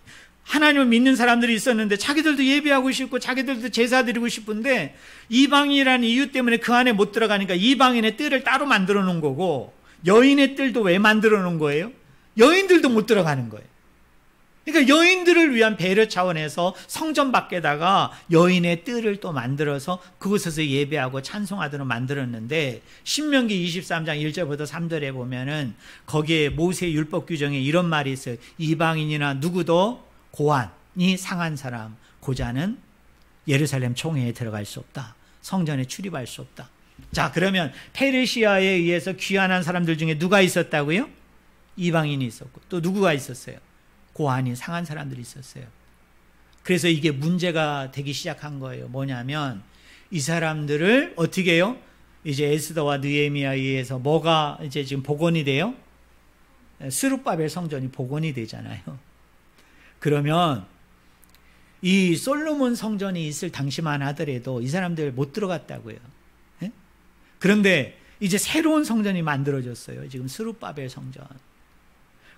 하나님을 믿는 사람들이 있었는데 자기들도 예배하고 싶고 자기들도 제사 드리고 싶은데 이방인이라는 이유 때문에 그 안에 못 들어가니까 이방인의 뜰을 따로 만들어 놓은 거고 여인의 뜰도 왜 만들어 놓은 거예요? 여인들도 못 들어가는 거예요. 그러니까 여인들을 위한 배려 차원에서 성전 밖에다가 여인의 뜰을 또 만들어서 그곳에서 예배하고 찬송하도록 만들었는데 신명기 23장 1절부터 3절에 보면은 거기에 모세 율법 규정에 이런 말이 있어요. 이방인이나 누구도 고환이 상한 사람, 고자는 예루살렘 총회에 들어갈 수 없다. 성전에 출입할 수 없다. 자, 그러면 페르시아에 의해서 귀환한 사람들 중에 누가 있었다고요? 이방인이 있었고 또 누구가 있었어요? 고환이 상한 사람들이 있었어요. 그래서 이게 문제가 되기 시작한 거예요. 뭐냐면 이 사람들을 어떻게 해요? 이제 에스더와 느헤미야에 의해서 뭐가 이제 지금 복원이 돼요? 스룹바벨 성전이 복원이 되잖아요. 그러면 이 솔로몬 성전이 있을 당시만 하더라도 이 사람들 못 들어갔다고요. 예? 그런데 이제 새로운 성전이 만들어졌어요. 지금 스룹바벨 성전.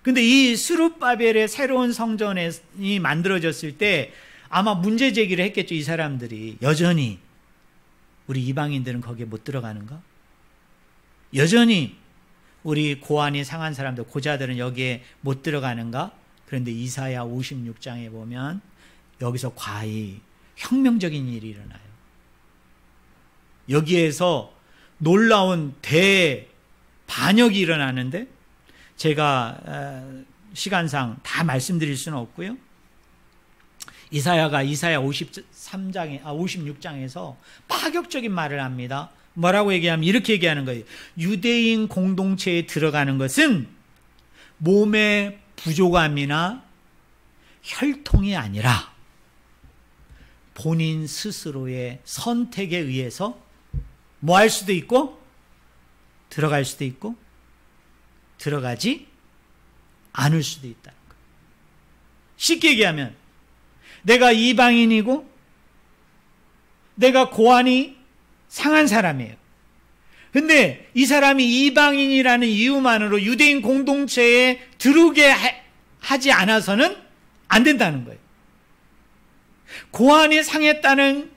근데 이 스룹바벨의 새로운 성전이 만들어졌을 때 아마 문제 제기를 했겠죠. 이 사람들이 여전히 우리 이방인들은 거기에 못 들어가는가? 여전히 우리 고환이 상한 사람들, 고자들은 여기에 못 들어가는가? 그런데 이사야 56장에 보면 여기서 과히 혁명적인 일이 일어나요. 여기에서 놀라운 대반역이 일어나는데 제가 시간상 다 말씀드릴 수는 없고요. 이사야 56장에서 파격적인 말을 합니다. 뭐라고 얘기하면 이렇게 얘기하는 거예요. 유대인 공동체에 들어가는 것은 몸의 부족함이나 혈통이 아니라 본인 스스로의 선택에 의해서 뭐 할 수도 있고 들어갈 수도 있고 들어가지 않을 수도 있다는 거예요. 쉽게 얘기하면 내가 이방인이고 내가 고환이 상한 사람이에요. 근데 이 사람이 이방인이라는 이유만으로 유대인 공동체에 들어오게 하지 않아서는 안 된다는 거예요. 고환이 상했다는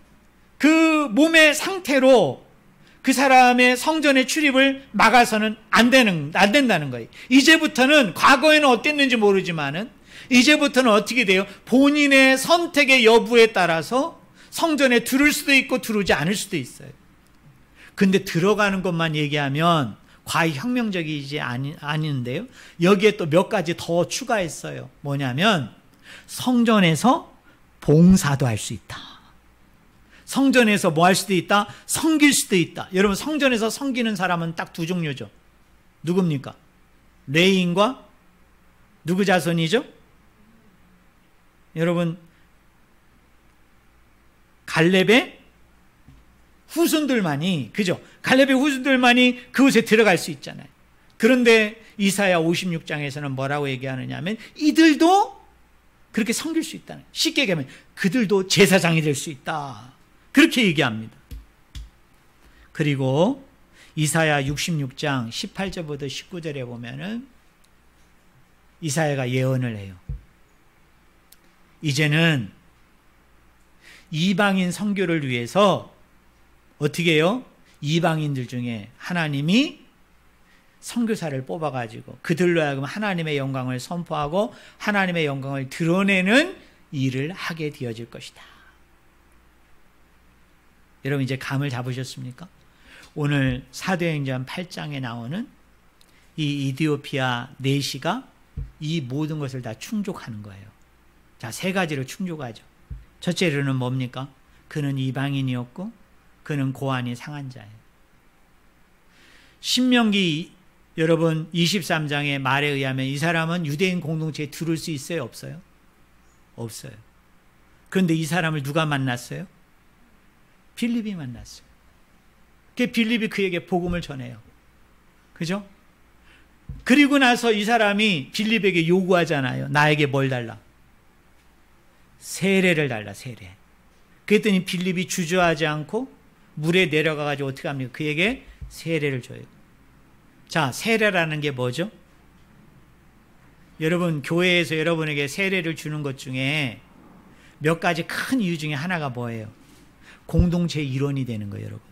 그 몸의 상태로 그 사람의 성전의 출입을 막아서는 안 된다는 거예요. 이제부터는 과거에는 어땠는지 모르지만은 이제부터는 어떻게 돼요? 본인의 선택의 여부에 따라서 성전에 들을 수도 있고 들어오지 않을 수도 있어요. 근데 들어가는 것만 얘기하면 과히 혁명적이지 아닌데요. 여기에 또 몇 가지 더 추가했어요. 뭐냐면 성전에서 봉사도 할 수 있다. 성전에서 뭐 할 수도 있다? 섬길 수도 있다. 여러분, 성전에서 섬기는 사람은 딱 두 종류죠. 누굽니까? 레위인과 누구 자손이죠? 여러분, 갈렙의 후손들만이, 그죠? 갈렙의 후손들만이 그곳에 들어갈 수 있잖아요. 그런데 이사야 56장에서는 뭐라고 얘기하느냐 하면 이들도 그렇게 섬길 수 있다는, 쉽게 얘기하면 그들도 제사장이 될 수 있다, 그렇게 얘기합니다. 그리고 이사야 66장 18절부터 19절에 보면은 이사야가 예언을 해요. 이제는 이방인 선교를 위해서 어떻게 해요? 이방인들 중에 하나님이 선교사를 뽑아가지고 그들로 하여금 하나님의 영광을 선포하고 하나님의 영광을 드러내는 일을 하게 되어질 것이다. 여러분, 이제 감을 잡으셨습니까? 오늘 사도행전 8장에 나오는 이 이디오피아 내시가 이 모든 것을 다 충족하는 거예요. 자, 세 가지로 충족하죠. 첫째로는 뭡니까? 그는 이방인이었고 그는 고안이 상한 자예요. 신명기 여러분 23장의 말에 의하면 이 사람은 유대인 공동체에 들을 수 있어요? 없어요? 없어요. 그런데 이 사람을 누가 만났어요? 빌립이 만났어요. 그 빌립이 그에게 복음을 전해요. 그죠? 그리고 나서 이 사람이 빌립에게 요구하잖아요. 나에게 뭘 달라? 세례를 달라, 세례. 그랬더니 빌립이 주저하지 않고 물에 내려가가지고 어떻게 합니까? 그에게 세례를 줘요. 자, 세례라는 게 뭐죠? 여러분, 교회에서 여러분에게 세례를 주는 것 중에 몇 가지 큰 이유 중에 하나가 뭐예요? 공동체의 일원이 되는 거예요, 여러분.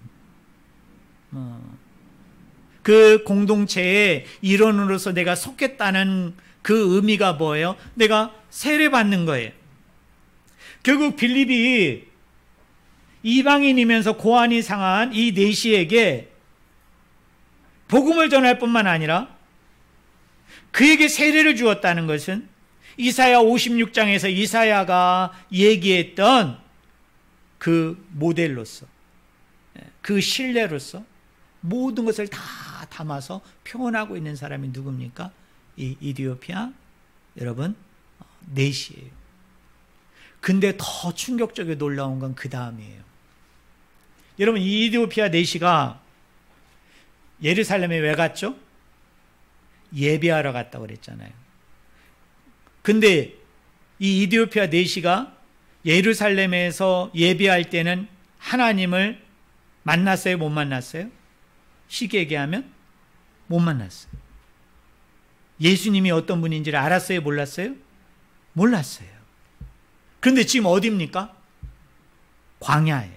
그 공동체의 일원으로서 내가 속했다는 그 의미가 뭐예요? 내가 세례받는 거예요. 결국 빌립이 이방인이면서 고안이 상한 이 내시에게 복음을 전할 뿐만 아니라 그에게 세례를 주었다는 것은 이사야 56장에서 이사야가 얘기했던 그 모델로서, 그 신뢰로서 모든 것을 다 담아서 표현하고 있는 사람이 누굽니까? 이 이디오피아 여러분 내시예요. 근데 더 충격적이고 놀라운 건 그 다음이에요. 여러분, 이 이디오피아 내시가 예루살렘에 왜 갔죠? 예배하러 갔다고 그랬잖아요. 근데 이 이디오피아 내시가 예루살렘에서 예배할 때는 하나님을 만났어요? 못 만났어요? 쉽게 얘기하면 못 만났어요. 예수님이 어떤 분인지를 알았어요? 몰랐어요? 몰랐어요. 그런데 지금 어디입니까? 광야예요.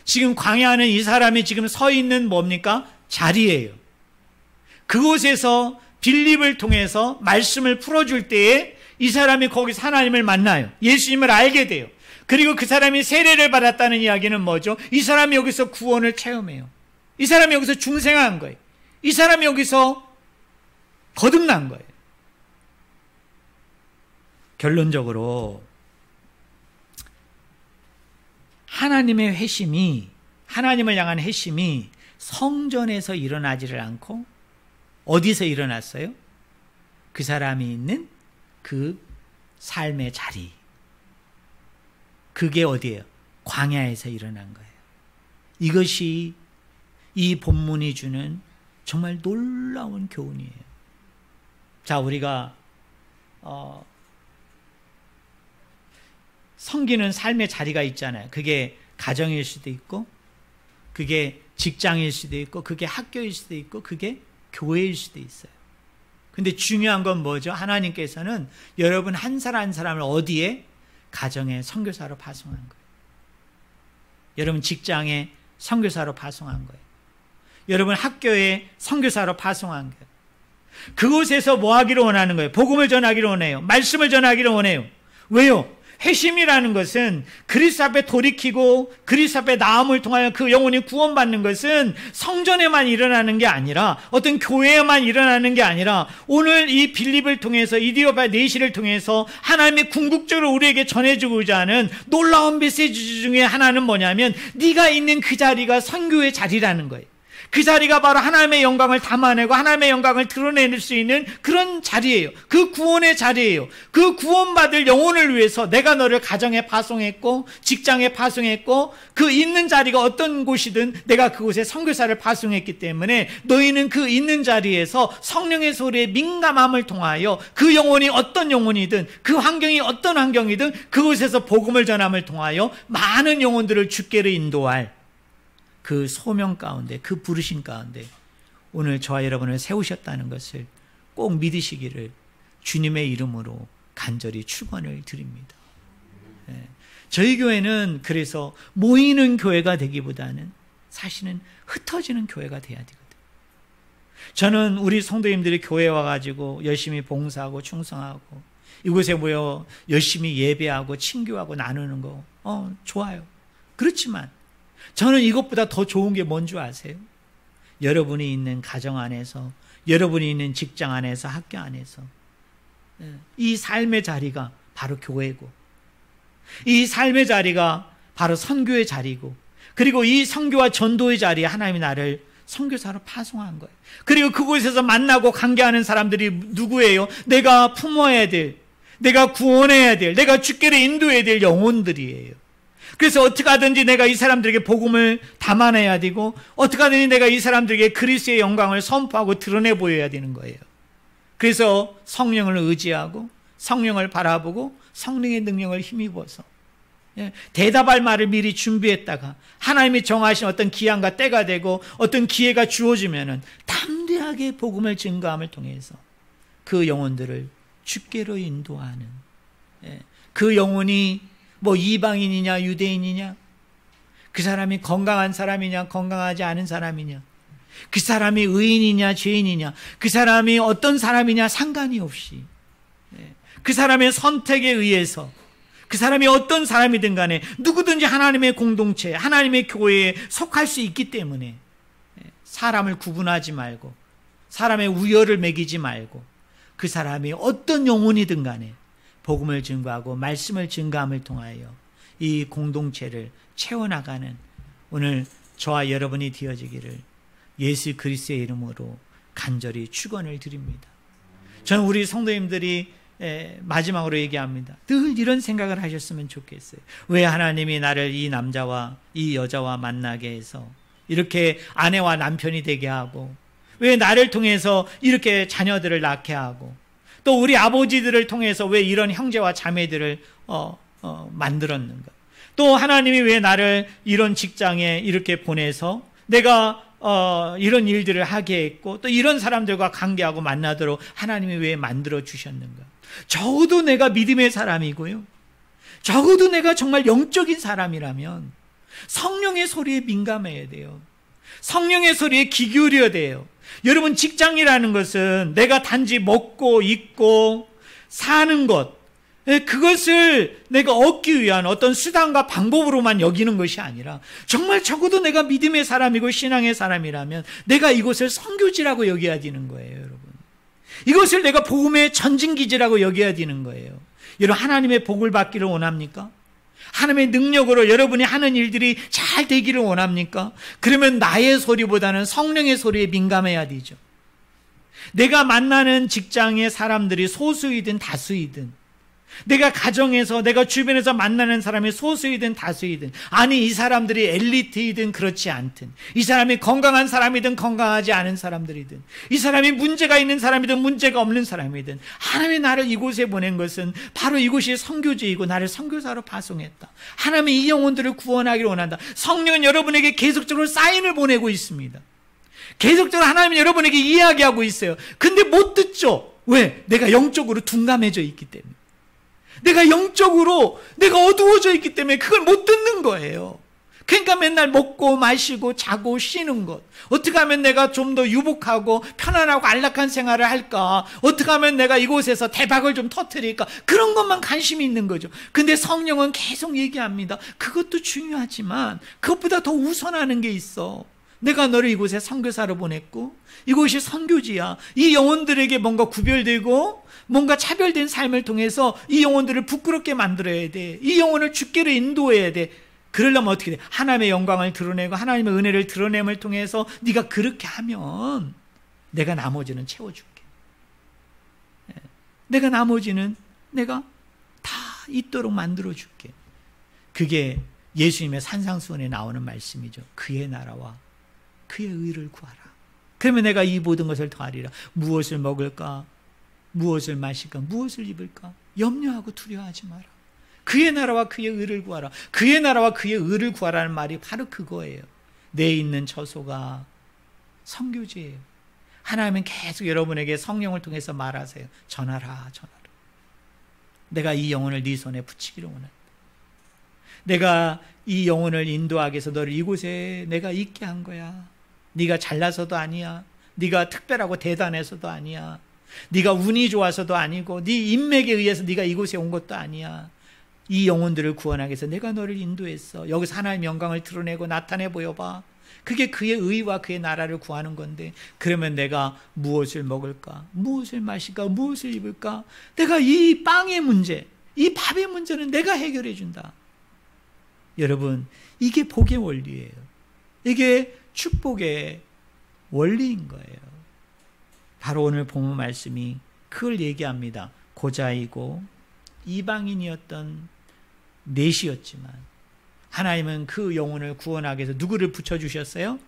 지금 광야는 이 사람이 지금 서 있는 뭡니까? 자리예요. 그곳에서 빌립을 통해서 말씀을 풀어줄 때에 이 사람이 거기서 하나님을 만나요. 예수님을 알게 돼요. 그리고 그 사람이 세례를 받았다는 이야기는 뭐죠? 이 사람이 여기서 구원을 체험해요. 이 사람이 여기서 중생한 거예요. 이 사람이 여기서 거듭난 거예요. 결론적으로 하나님의 회심이, 하나님을 향한 회심이 성전에서 일어나지를 않고 어디서 일어났어요? 그 사람이 있는 그 삶의 자리. 그게 어디예요? 광야에서 일어난 거예요. 이것이 이 본문이 주는 정말 놀라운 교훈이에요. 자, 우리가 섬기는 삶의 자리가 있잖아요. 그게 가정일 수도 있고, 그게 직장일 수도 있고, 그게 학교일 수도 있고, 그게 교회일 수도 있어요. 근데 중요한 건 뭐죠? 하나님께서는 여러분 한 사람 한 사람을 어디에? 가정에 선교사로 파송한 거예요. 여러분 직장에 선교사로 파송한 거예요. 여러분 학교에 선교사로 파송한 거예요. 그곳에서 뭐 하기를 원하는 거예요? 복음을 전하기를 원해요. 말씀을 전하기를 원해요. 왜요? 회심이라는 것은 그리스도 앞에 돌이키고 그리스도 앞에 나음을 통하여 그 영혼이 구원받는 것은 성전에만 일어나는 게 아니라 어떤 교회에만 일어나는 게 아니라 오늘 이 빌립을 통해서 이디오피아 내시를 통해서 하나님이 궁극적으로 우리에게 전해주고자 하는 놀라운 메시지 중에 하나는 뭐냐면 네가 있는 그 자리가 선교의 자리라는 거예요. 그 자리가 바로 하나님의 영광을 담아내고 하나님의 영광을 드러낼 수 있는 그런 자리예요. 그 구원의 자리예요. 그 구원받을 영혼을 위해서 내가 너를 가정에 파송했고 직장에 파송했고 그 있는 자리가 어떤 곳이든 내가 그곳에 선교사를 파송했기 때문에 너희는 그 있는 자리에서 성령의 소리에 민감함을 통하여 그 영혼이 어떤 영혼이든 그 환경이 어떤 환경이든 그곳에서 복음을 전함을 통하여 많은 영혼들을 주께로 인도할 그 소명 가운데, 그 부르심 가운데 오늘 저와 여러분을 세우셨다는 것을 꼭 믿으시기를 주님의 이름으로 간절히 축원을 드립니다. 저희 교회는 그래서 모이는 교회가 되기보다는 사실은 흩어지는 교회가 돼야 되거든요. 저는 우리 성도님들이 교회에 와가지고 열심히 봉사하고 충성하고 이곳에 모여 열심히 예배하고 친교하고 나누는 거 좋아요. 그렇지만 저는 이것보다 더 좋은 게 뭔 줄 아세요? 여러분이 있는 가정 안에서, 여러분이 있는 직장 안에서, 학교 안에서 이 삶의 자리가 바로 교회고, 이 삶의 자리가 바로 선교의 자리고, 그리고 이 선교와 전도의 자리에 하나님이 나를 선교사로 파송한 거예요. 그리고 그곳에서 만나고 관계하는 사람들이 누구예요? 내가 품어야 될, 내가 구원해야 될, 내가 주께로 인도해야 될 영혼들이에요. 그래서 어떻게 하든지 내가 이 사람들에게 복음을 담아내야 되고 어떻게 하든지 내가 이 사람들에게 그리스도의 영광을 선포하고 드러내 보여야 되는 거예요. 그래서 성령을 의지하고 성령을 바라보고 성령의 능력을 힘입어서 대답할 말을 미리 준비했다가 하나님이 정하신 어떤 기한과 때가 되고 어떤 기회가 주어지면은 담대하게 복음을 증거함을 통해서 그 영혼들을 주께로 인도하는, 그 영혼이 뭐 이방인이냐 유대인이냐, 그 사람이 건강한 사람이냐 건강하지 않은 사람이냐, 그 사람이 의인이냐 죄인이냐, 그 사람이 어떤 사람이냐 상관이 없이 그 사람의 선택에 의해서 그 사람이 어떤 사람이든 간에 누구든지 하나님의 공동체, 하나님의 교회에 속할 수 있기 때문에 사람을 구분하지 말고 사람의 우열을 매기지 말고 그 사람이 어떤 영혼이든 간에 복음을 증거하고 말씀을 증거함을 통하여 이 공동체를 채워나가는 오늘 저와 여러분이 되어지기를 예수 그리스도의 이름으로 간절히 축원을 드립니다. 저는 우리 성도님들이 마지막으로 얘기합니다. 늘 이런 생각을 하셨으면 좋겠어요. 왜 하나님이 나를 이 남자와 이 여자와 만나게 해서 이렇게 아내와 남편이 되게 하고, 왜 나를 통해서 이렇게 자녀들을 낳게 하고, 또 우리 아버지들을 통해서 왜 이런 형제와 자매들을 만들었는가? 또 하나님이 왜 나를 이런 직장에 이렇게 보내서 내가 이런 일들을 하게 했고 또 이런 사람들과 관계하고 만나도록 하나님이 왜 만들어 주셨는가? 적어도 내가 믿음의 사람이고요, 적어도 내가 정말 영적인 사람이라면 성령의 소리에 민감해야 돼요. 성령의 소리에 귀 기울여야 돼요. 여러분, 직장이라는 것은 내가 단지 먹고 입고 사는 것, 그것을 내가 얻기 위한 어떤 수단과 방법으로만 여기는 것이 아니라 정말 적어도 내가 믿음의 사람이고 신앙의 사람이라면 내가 이곳을 선교지라고 여겨야 되는 거예요. 여러분, 이것을 내가 복음의 전진기지라고 여겨야 되는 거예요. 여러분, 하나님의 복을 받기를 원합니까? 하나님의 능력으로 여러분이 하는 일들이 잘 되기를 원합니까? 그러면 나의 소리보다는 성령의 소리에 민감해야 되죠. 내가 만나는 직장의 사람들이 소수이든 다수이든, 내가 가정에서 내가 주변에서 만나는 사람이 소수이든 다수이든, 아니 이 사람들이 엘리트이든 그렇지 않든, 이 사람이 건강한 사람이든 건강하지 않은 사람들이든, 이 사람이 문제가 있는 사람이든 문제가 없는 사람이든, 하나님이 나를 이곳에 보낸 것은 바로 이곳이 선교지이고 나를 선교사로 파송했다. 하나님이 이 영혼들을 구원하기를 원한다. 성령은 여러분에게 계속적으로 사인을 보내고 있습니다. 계속적으로 하나님은 여러분에게 이야기하고 있어요. 근데 못 듣죠. 왜? 내가 영적으로 둔감해져 있기 때문에, 내가 영적으로 내가 어두워져 있기 때문에 그걸 못 듣는 거예요. 그러니까 맨날 먹고 마시고 자고 쉬는 것. 어떻게 하면 내가 좀 더 유복하고 편안하고 안락한 생활을 할까? 어떻게 하면 내가 이곳에서 대박을 좀 터뜨릴까? 그런 것만 관심이 있는 거죠. 근데 성령은 계속 얘기합니다. 그것도 중요하지만 그것보다 더 우선하는 게 있어. 내가 너를 이곳에 선교사로 보냈고 이곳이 선교지야. 이 영혼들에게 뭔가 구별되고 뭔가 차별된 삶을 통해서 이 영혼들을 부끄럽게 만들어야 돼. 이 영혼을 주께로 인도해야 돼. 그러려면 어떻게 돼? 하나님의 영광을 드러내고 하나님의 은혜를 드러냄을 통해서 네가 그렇게 하면 내가 나머지는 채워줄게. 내가 나머지는 내가 다 있도록 만들어줄게. 그게 예수님의 산상수훈에 나오는 말씀이죠. 그의 나라와 그의 의를 구하라. 그러면 내가 이 모든 것을 더하리라. 무엇을 먹을까? 무엇을 마실까? 무엇을 입을까? 염려하고 두려워하지 마라. 그의 나라와 그의 의를 구하라. 그의 나라와 그의 의를 구하라는 말이 바로 그거예요. 내 있는 처소가 선교지예요. 하나님은 계속 여러분에게 성령을 통해서 말하세요. 전하라, 전하라. 내가 이 영혼을 네 손에 붙이기를 원한다. 내가 이 영혼을 인도하기 위해서 너를 이곳에 내가 있게 한 거야. 네가 잘나서도 아니야. 네가 특별하고 대단해서도 아니야. 네가 운이 좋아서도 아니고 네 인맥에 의해서 네가 이곳에 온 것도 아니야. 이 영혼들을 구원하기 위해서 내가 너를 인도했어. 여기서 하나님의 영광을 드러내고 나타내 보여봐. 그게 그의 의와 그의 나라를 구하는 건데, 그러면 내가 무엇을 먹을까? 무엇을 마실까? 무엇을 입을까? 내가 이 빵의 문제, 이 밥의 문제는 내가 해결해 준다. 여러분, 이게 복의 원리예요. 이게 축복의 원리인 거예요. 바로 오늘 본문 말씀이 그걸 얘기합니다. 고자이고 이방인이었던 넷이었지만 하나님은 그 영혼을 구원하기 위해서 누구를 붙여주셨어요?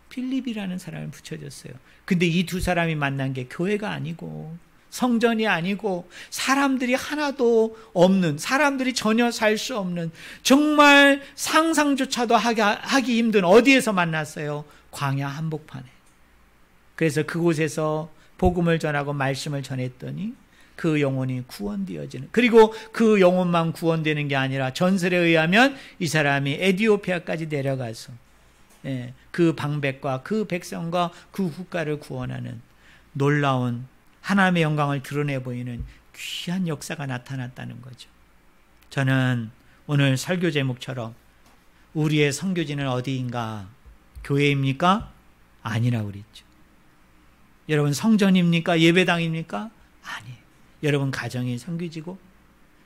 필립이라는 사람을 붙여줬어요. 근데 이 두 사람이 만난 게 교회가 아니고 성전이 아니고 사람들이 하나도 없는, 사람들이 전혀 살 수 없는, 정말 상상조차도 하기 힘든 어디에서 만났어요? 광야 한복판에. 그래서 그곳에서 복음을 전하고 말씀을 전했더니 그 영혼이 구원되어지는, 그리고 그 영혼만 구원되는 게 아니라 전설에 의하면 이 사람이 에티오피아까지 내려가서 그 방백과 그 백성과 그 국가를 구원하는 놀라운 하나님의 영광을 드러내 보이는 귀한 역사가 나타났다는 거죠. 저는 오늘 설교 제목처럼 우리의 선교지는 어디인가? 교회입니까? 아니라고 그랬죠. 여러분 성전입니까? 예배당입니까? 아니에요. 여러분 가정이 선교지고,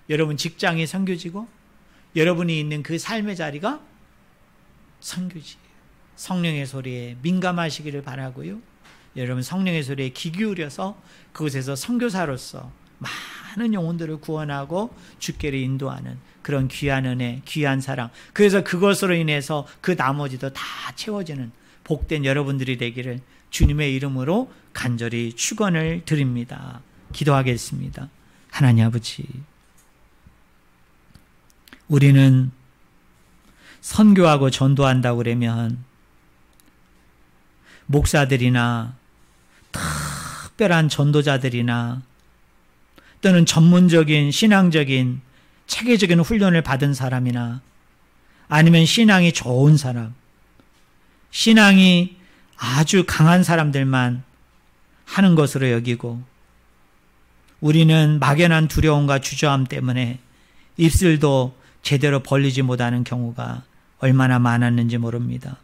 여러분 직장이 선교지고, 여러분이 있는 그 삶의 자리가 선교지예요. 성령의 소리에 민감하시기를 바라고요. 여러분 성령의 소리에 귀 기울여서 그곳에서 선교사로서 많은 영혼들을 구원하고 주께로 인도하는 그런 귀한 은혜, 귀한 사랑, 그래서 그것으로 인해서 그 나머지도 다 채워지는 복된 여러분들이 되기를 주님의 이름으로 간절히 축원을 드립니다. 기도하겠습니다. 하나님 아버지, 우리는 선교하고 전도한다고 그러면 목사들이나 특별한 전도자들이나 또는 전문적인 신앙적인 체계적인 훈련을 받은 사람이나 아니면 신앙이 좋은 사람, 신앙이 아주 강한 사람들만 하는 것으로 여기고, 우리는 막연한 두려움과 주저함 때문에 입술도 제대로 벌리지 못하는 경우가 얼마나 많았는지 모릅니다.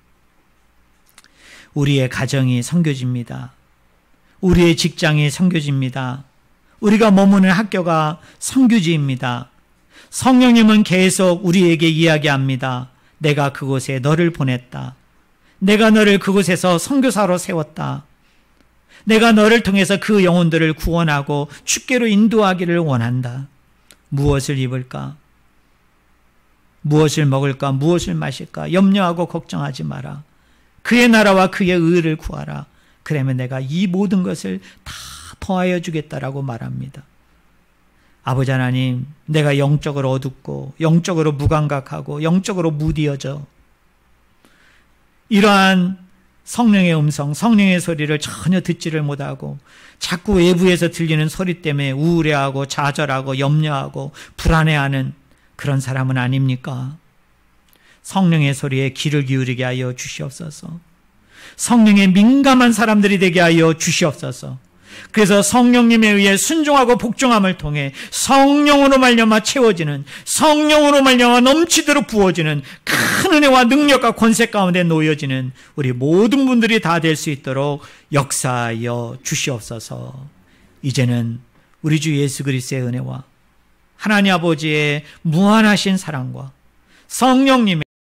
우리의 가정이 선교지입니다. 우리의 직장이 선교지입니다. 우리가 머무는 학교가 선교지입니다. 성령님은 계속 우리에게 이야기합니다. 내가 그곳에 너를 보냈다. 내가 너를 그곳에서 선교사로 세웠다. 내가 너를 통해서 그 영혼들을 구원하고 주께로 인도하기를 원한다. 무엇을 입을까? 무엇을 먹을까? 무엇을 마실까? 염려하고 걱정하지 마라. 그의 나라와 그의 의를 구하라. 그러면 내가 이 모든 것을 다 더하여 주겠다라고 말합니다. 아버지 하나님, 내가 영적으로 어둡고 영적으로 무감각하고 영적으로 무디어져 이러한 성령의 음성, 성령의 소리를 전혀 듣지를 못하고 자꾸 외부에서 들리는 소리 때문에 우울해하고 좌절하고 염려하고 불안해하는 그런 사람은 아닙니까? 성령의 소리에 귀를 기울이게 하여 주시옵소서. 성령에 민감한 사람들이 되게 하여 주시옵소서. 그래서 성령님에 의해 순종하고 복종함을 통해 성령으로 말미암아 채워지는, 성령으로 말미암아 넘치도록 부어지는 큰 은혜와 능력과 권세 가운데 놓여지는 우리 모든 분들이 다 될 수 있도록 역사하여 주시옵소서. 이제는 우리 주 예수 그리스도의 은혜와 하나님 아버지의 무한하신 사랑과 성령님의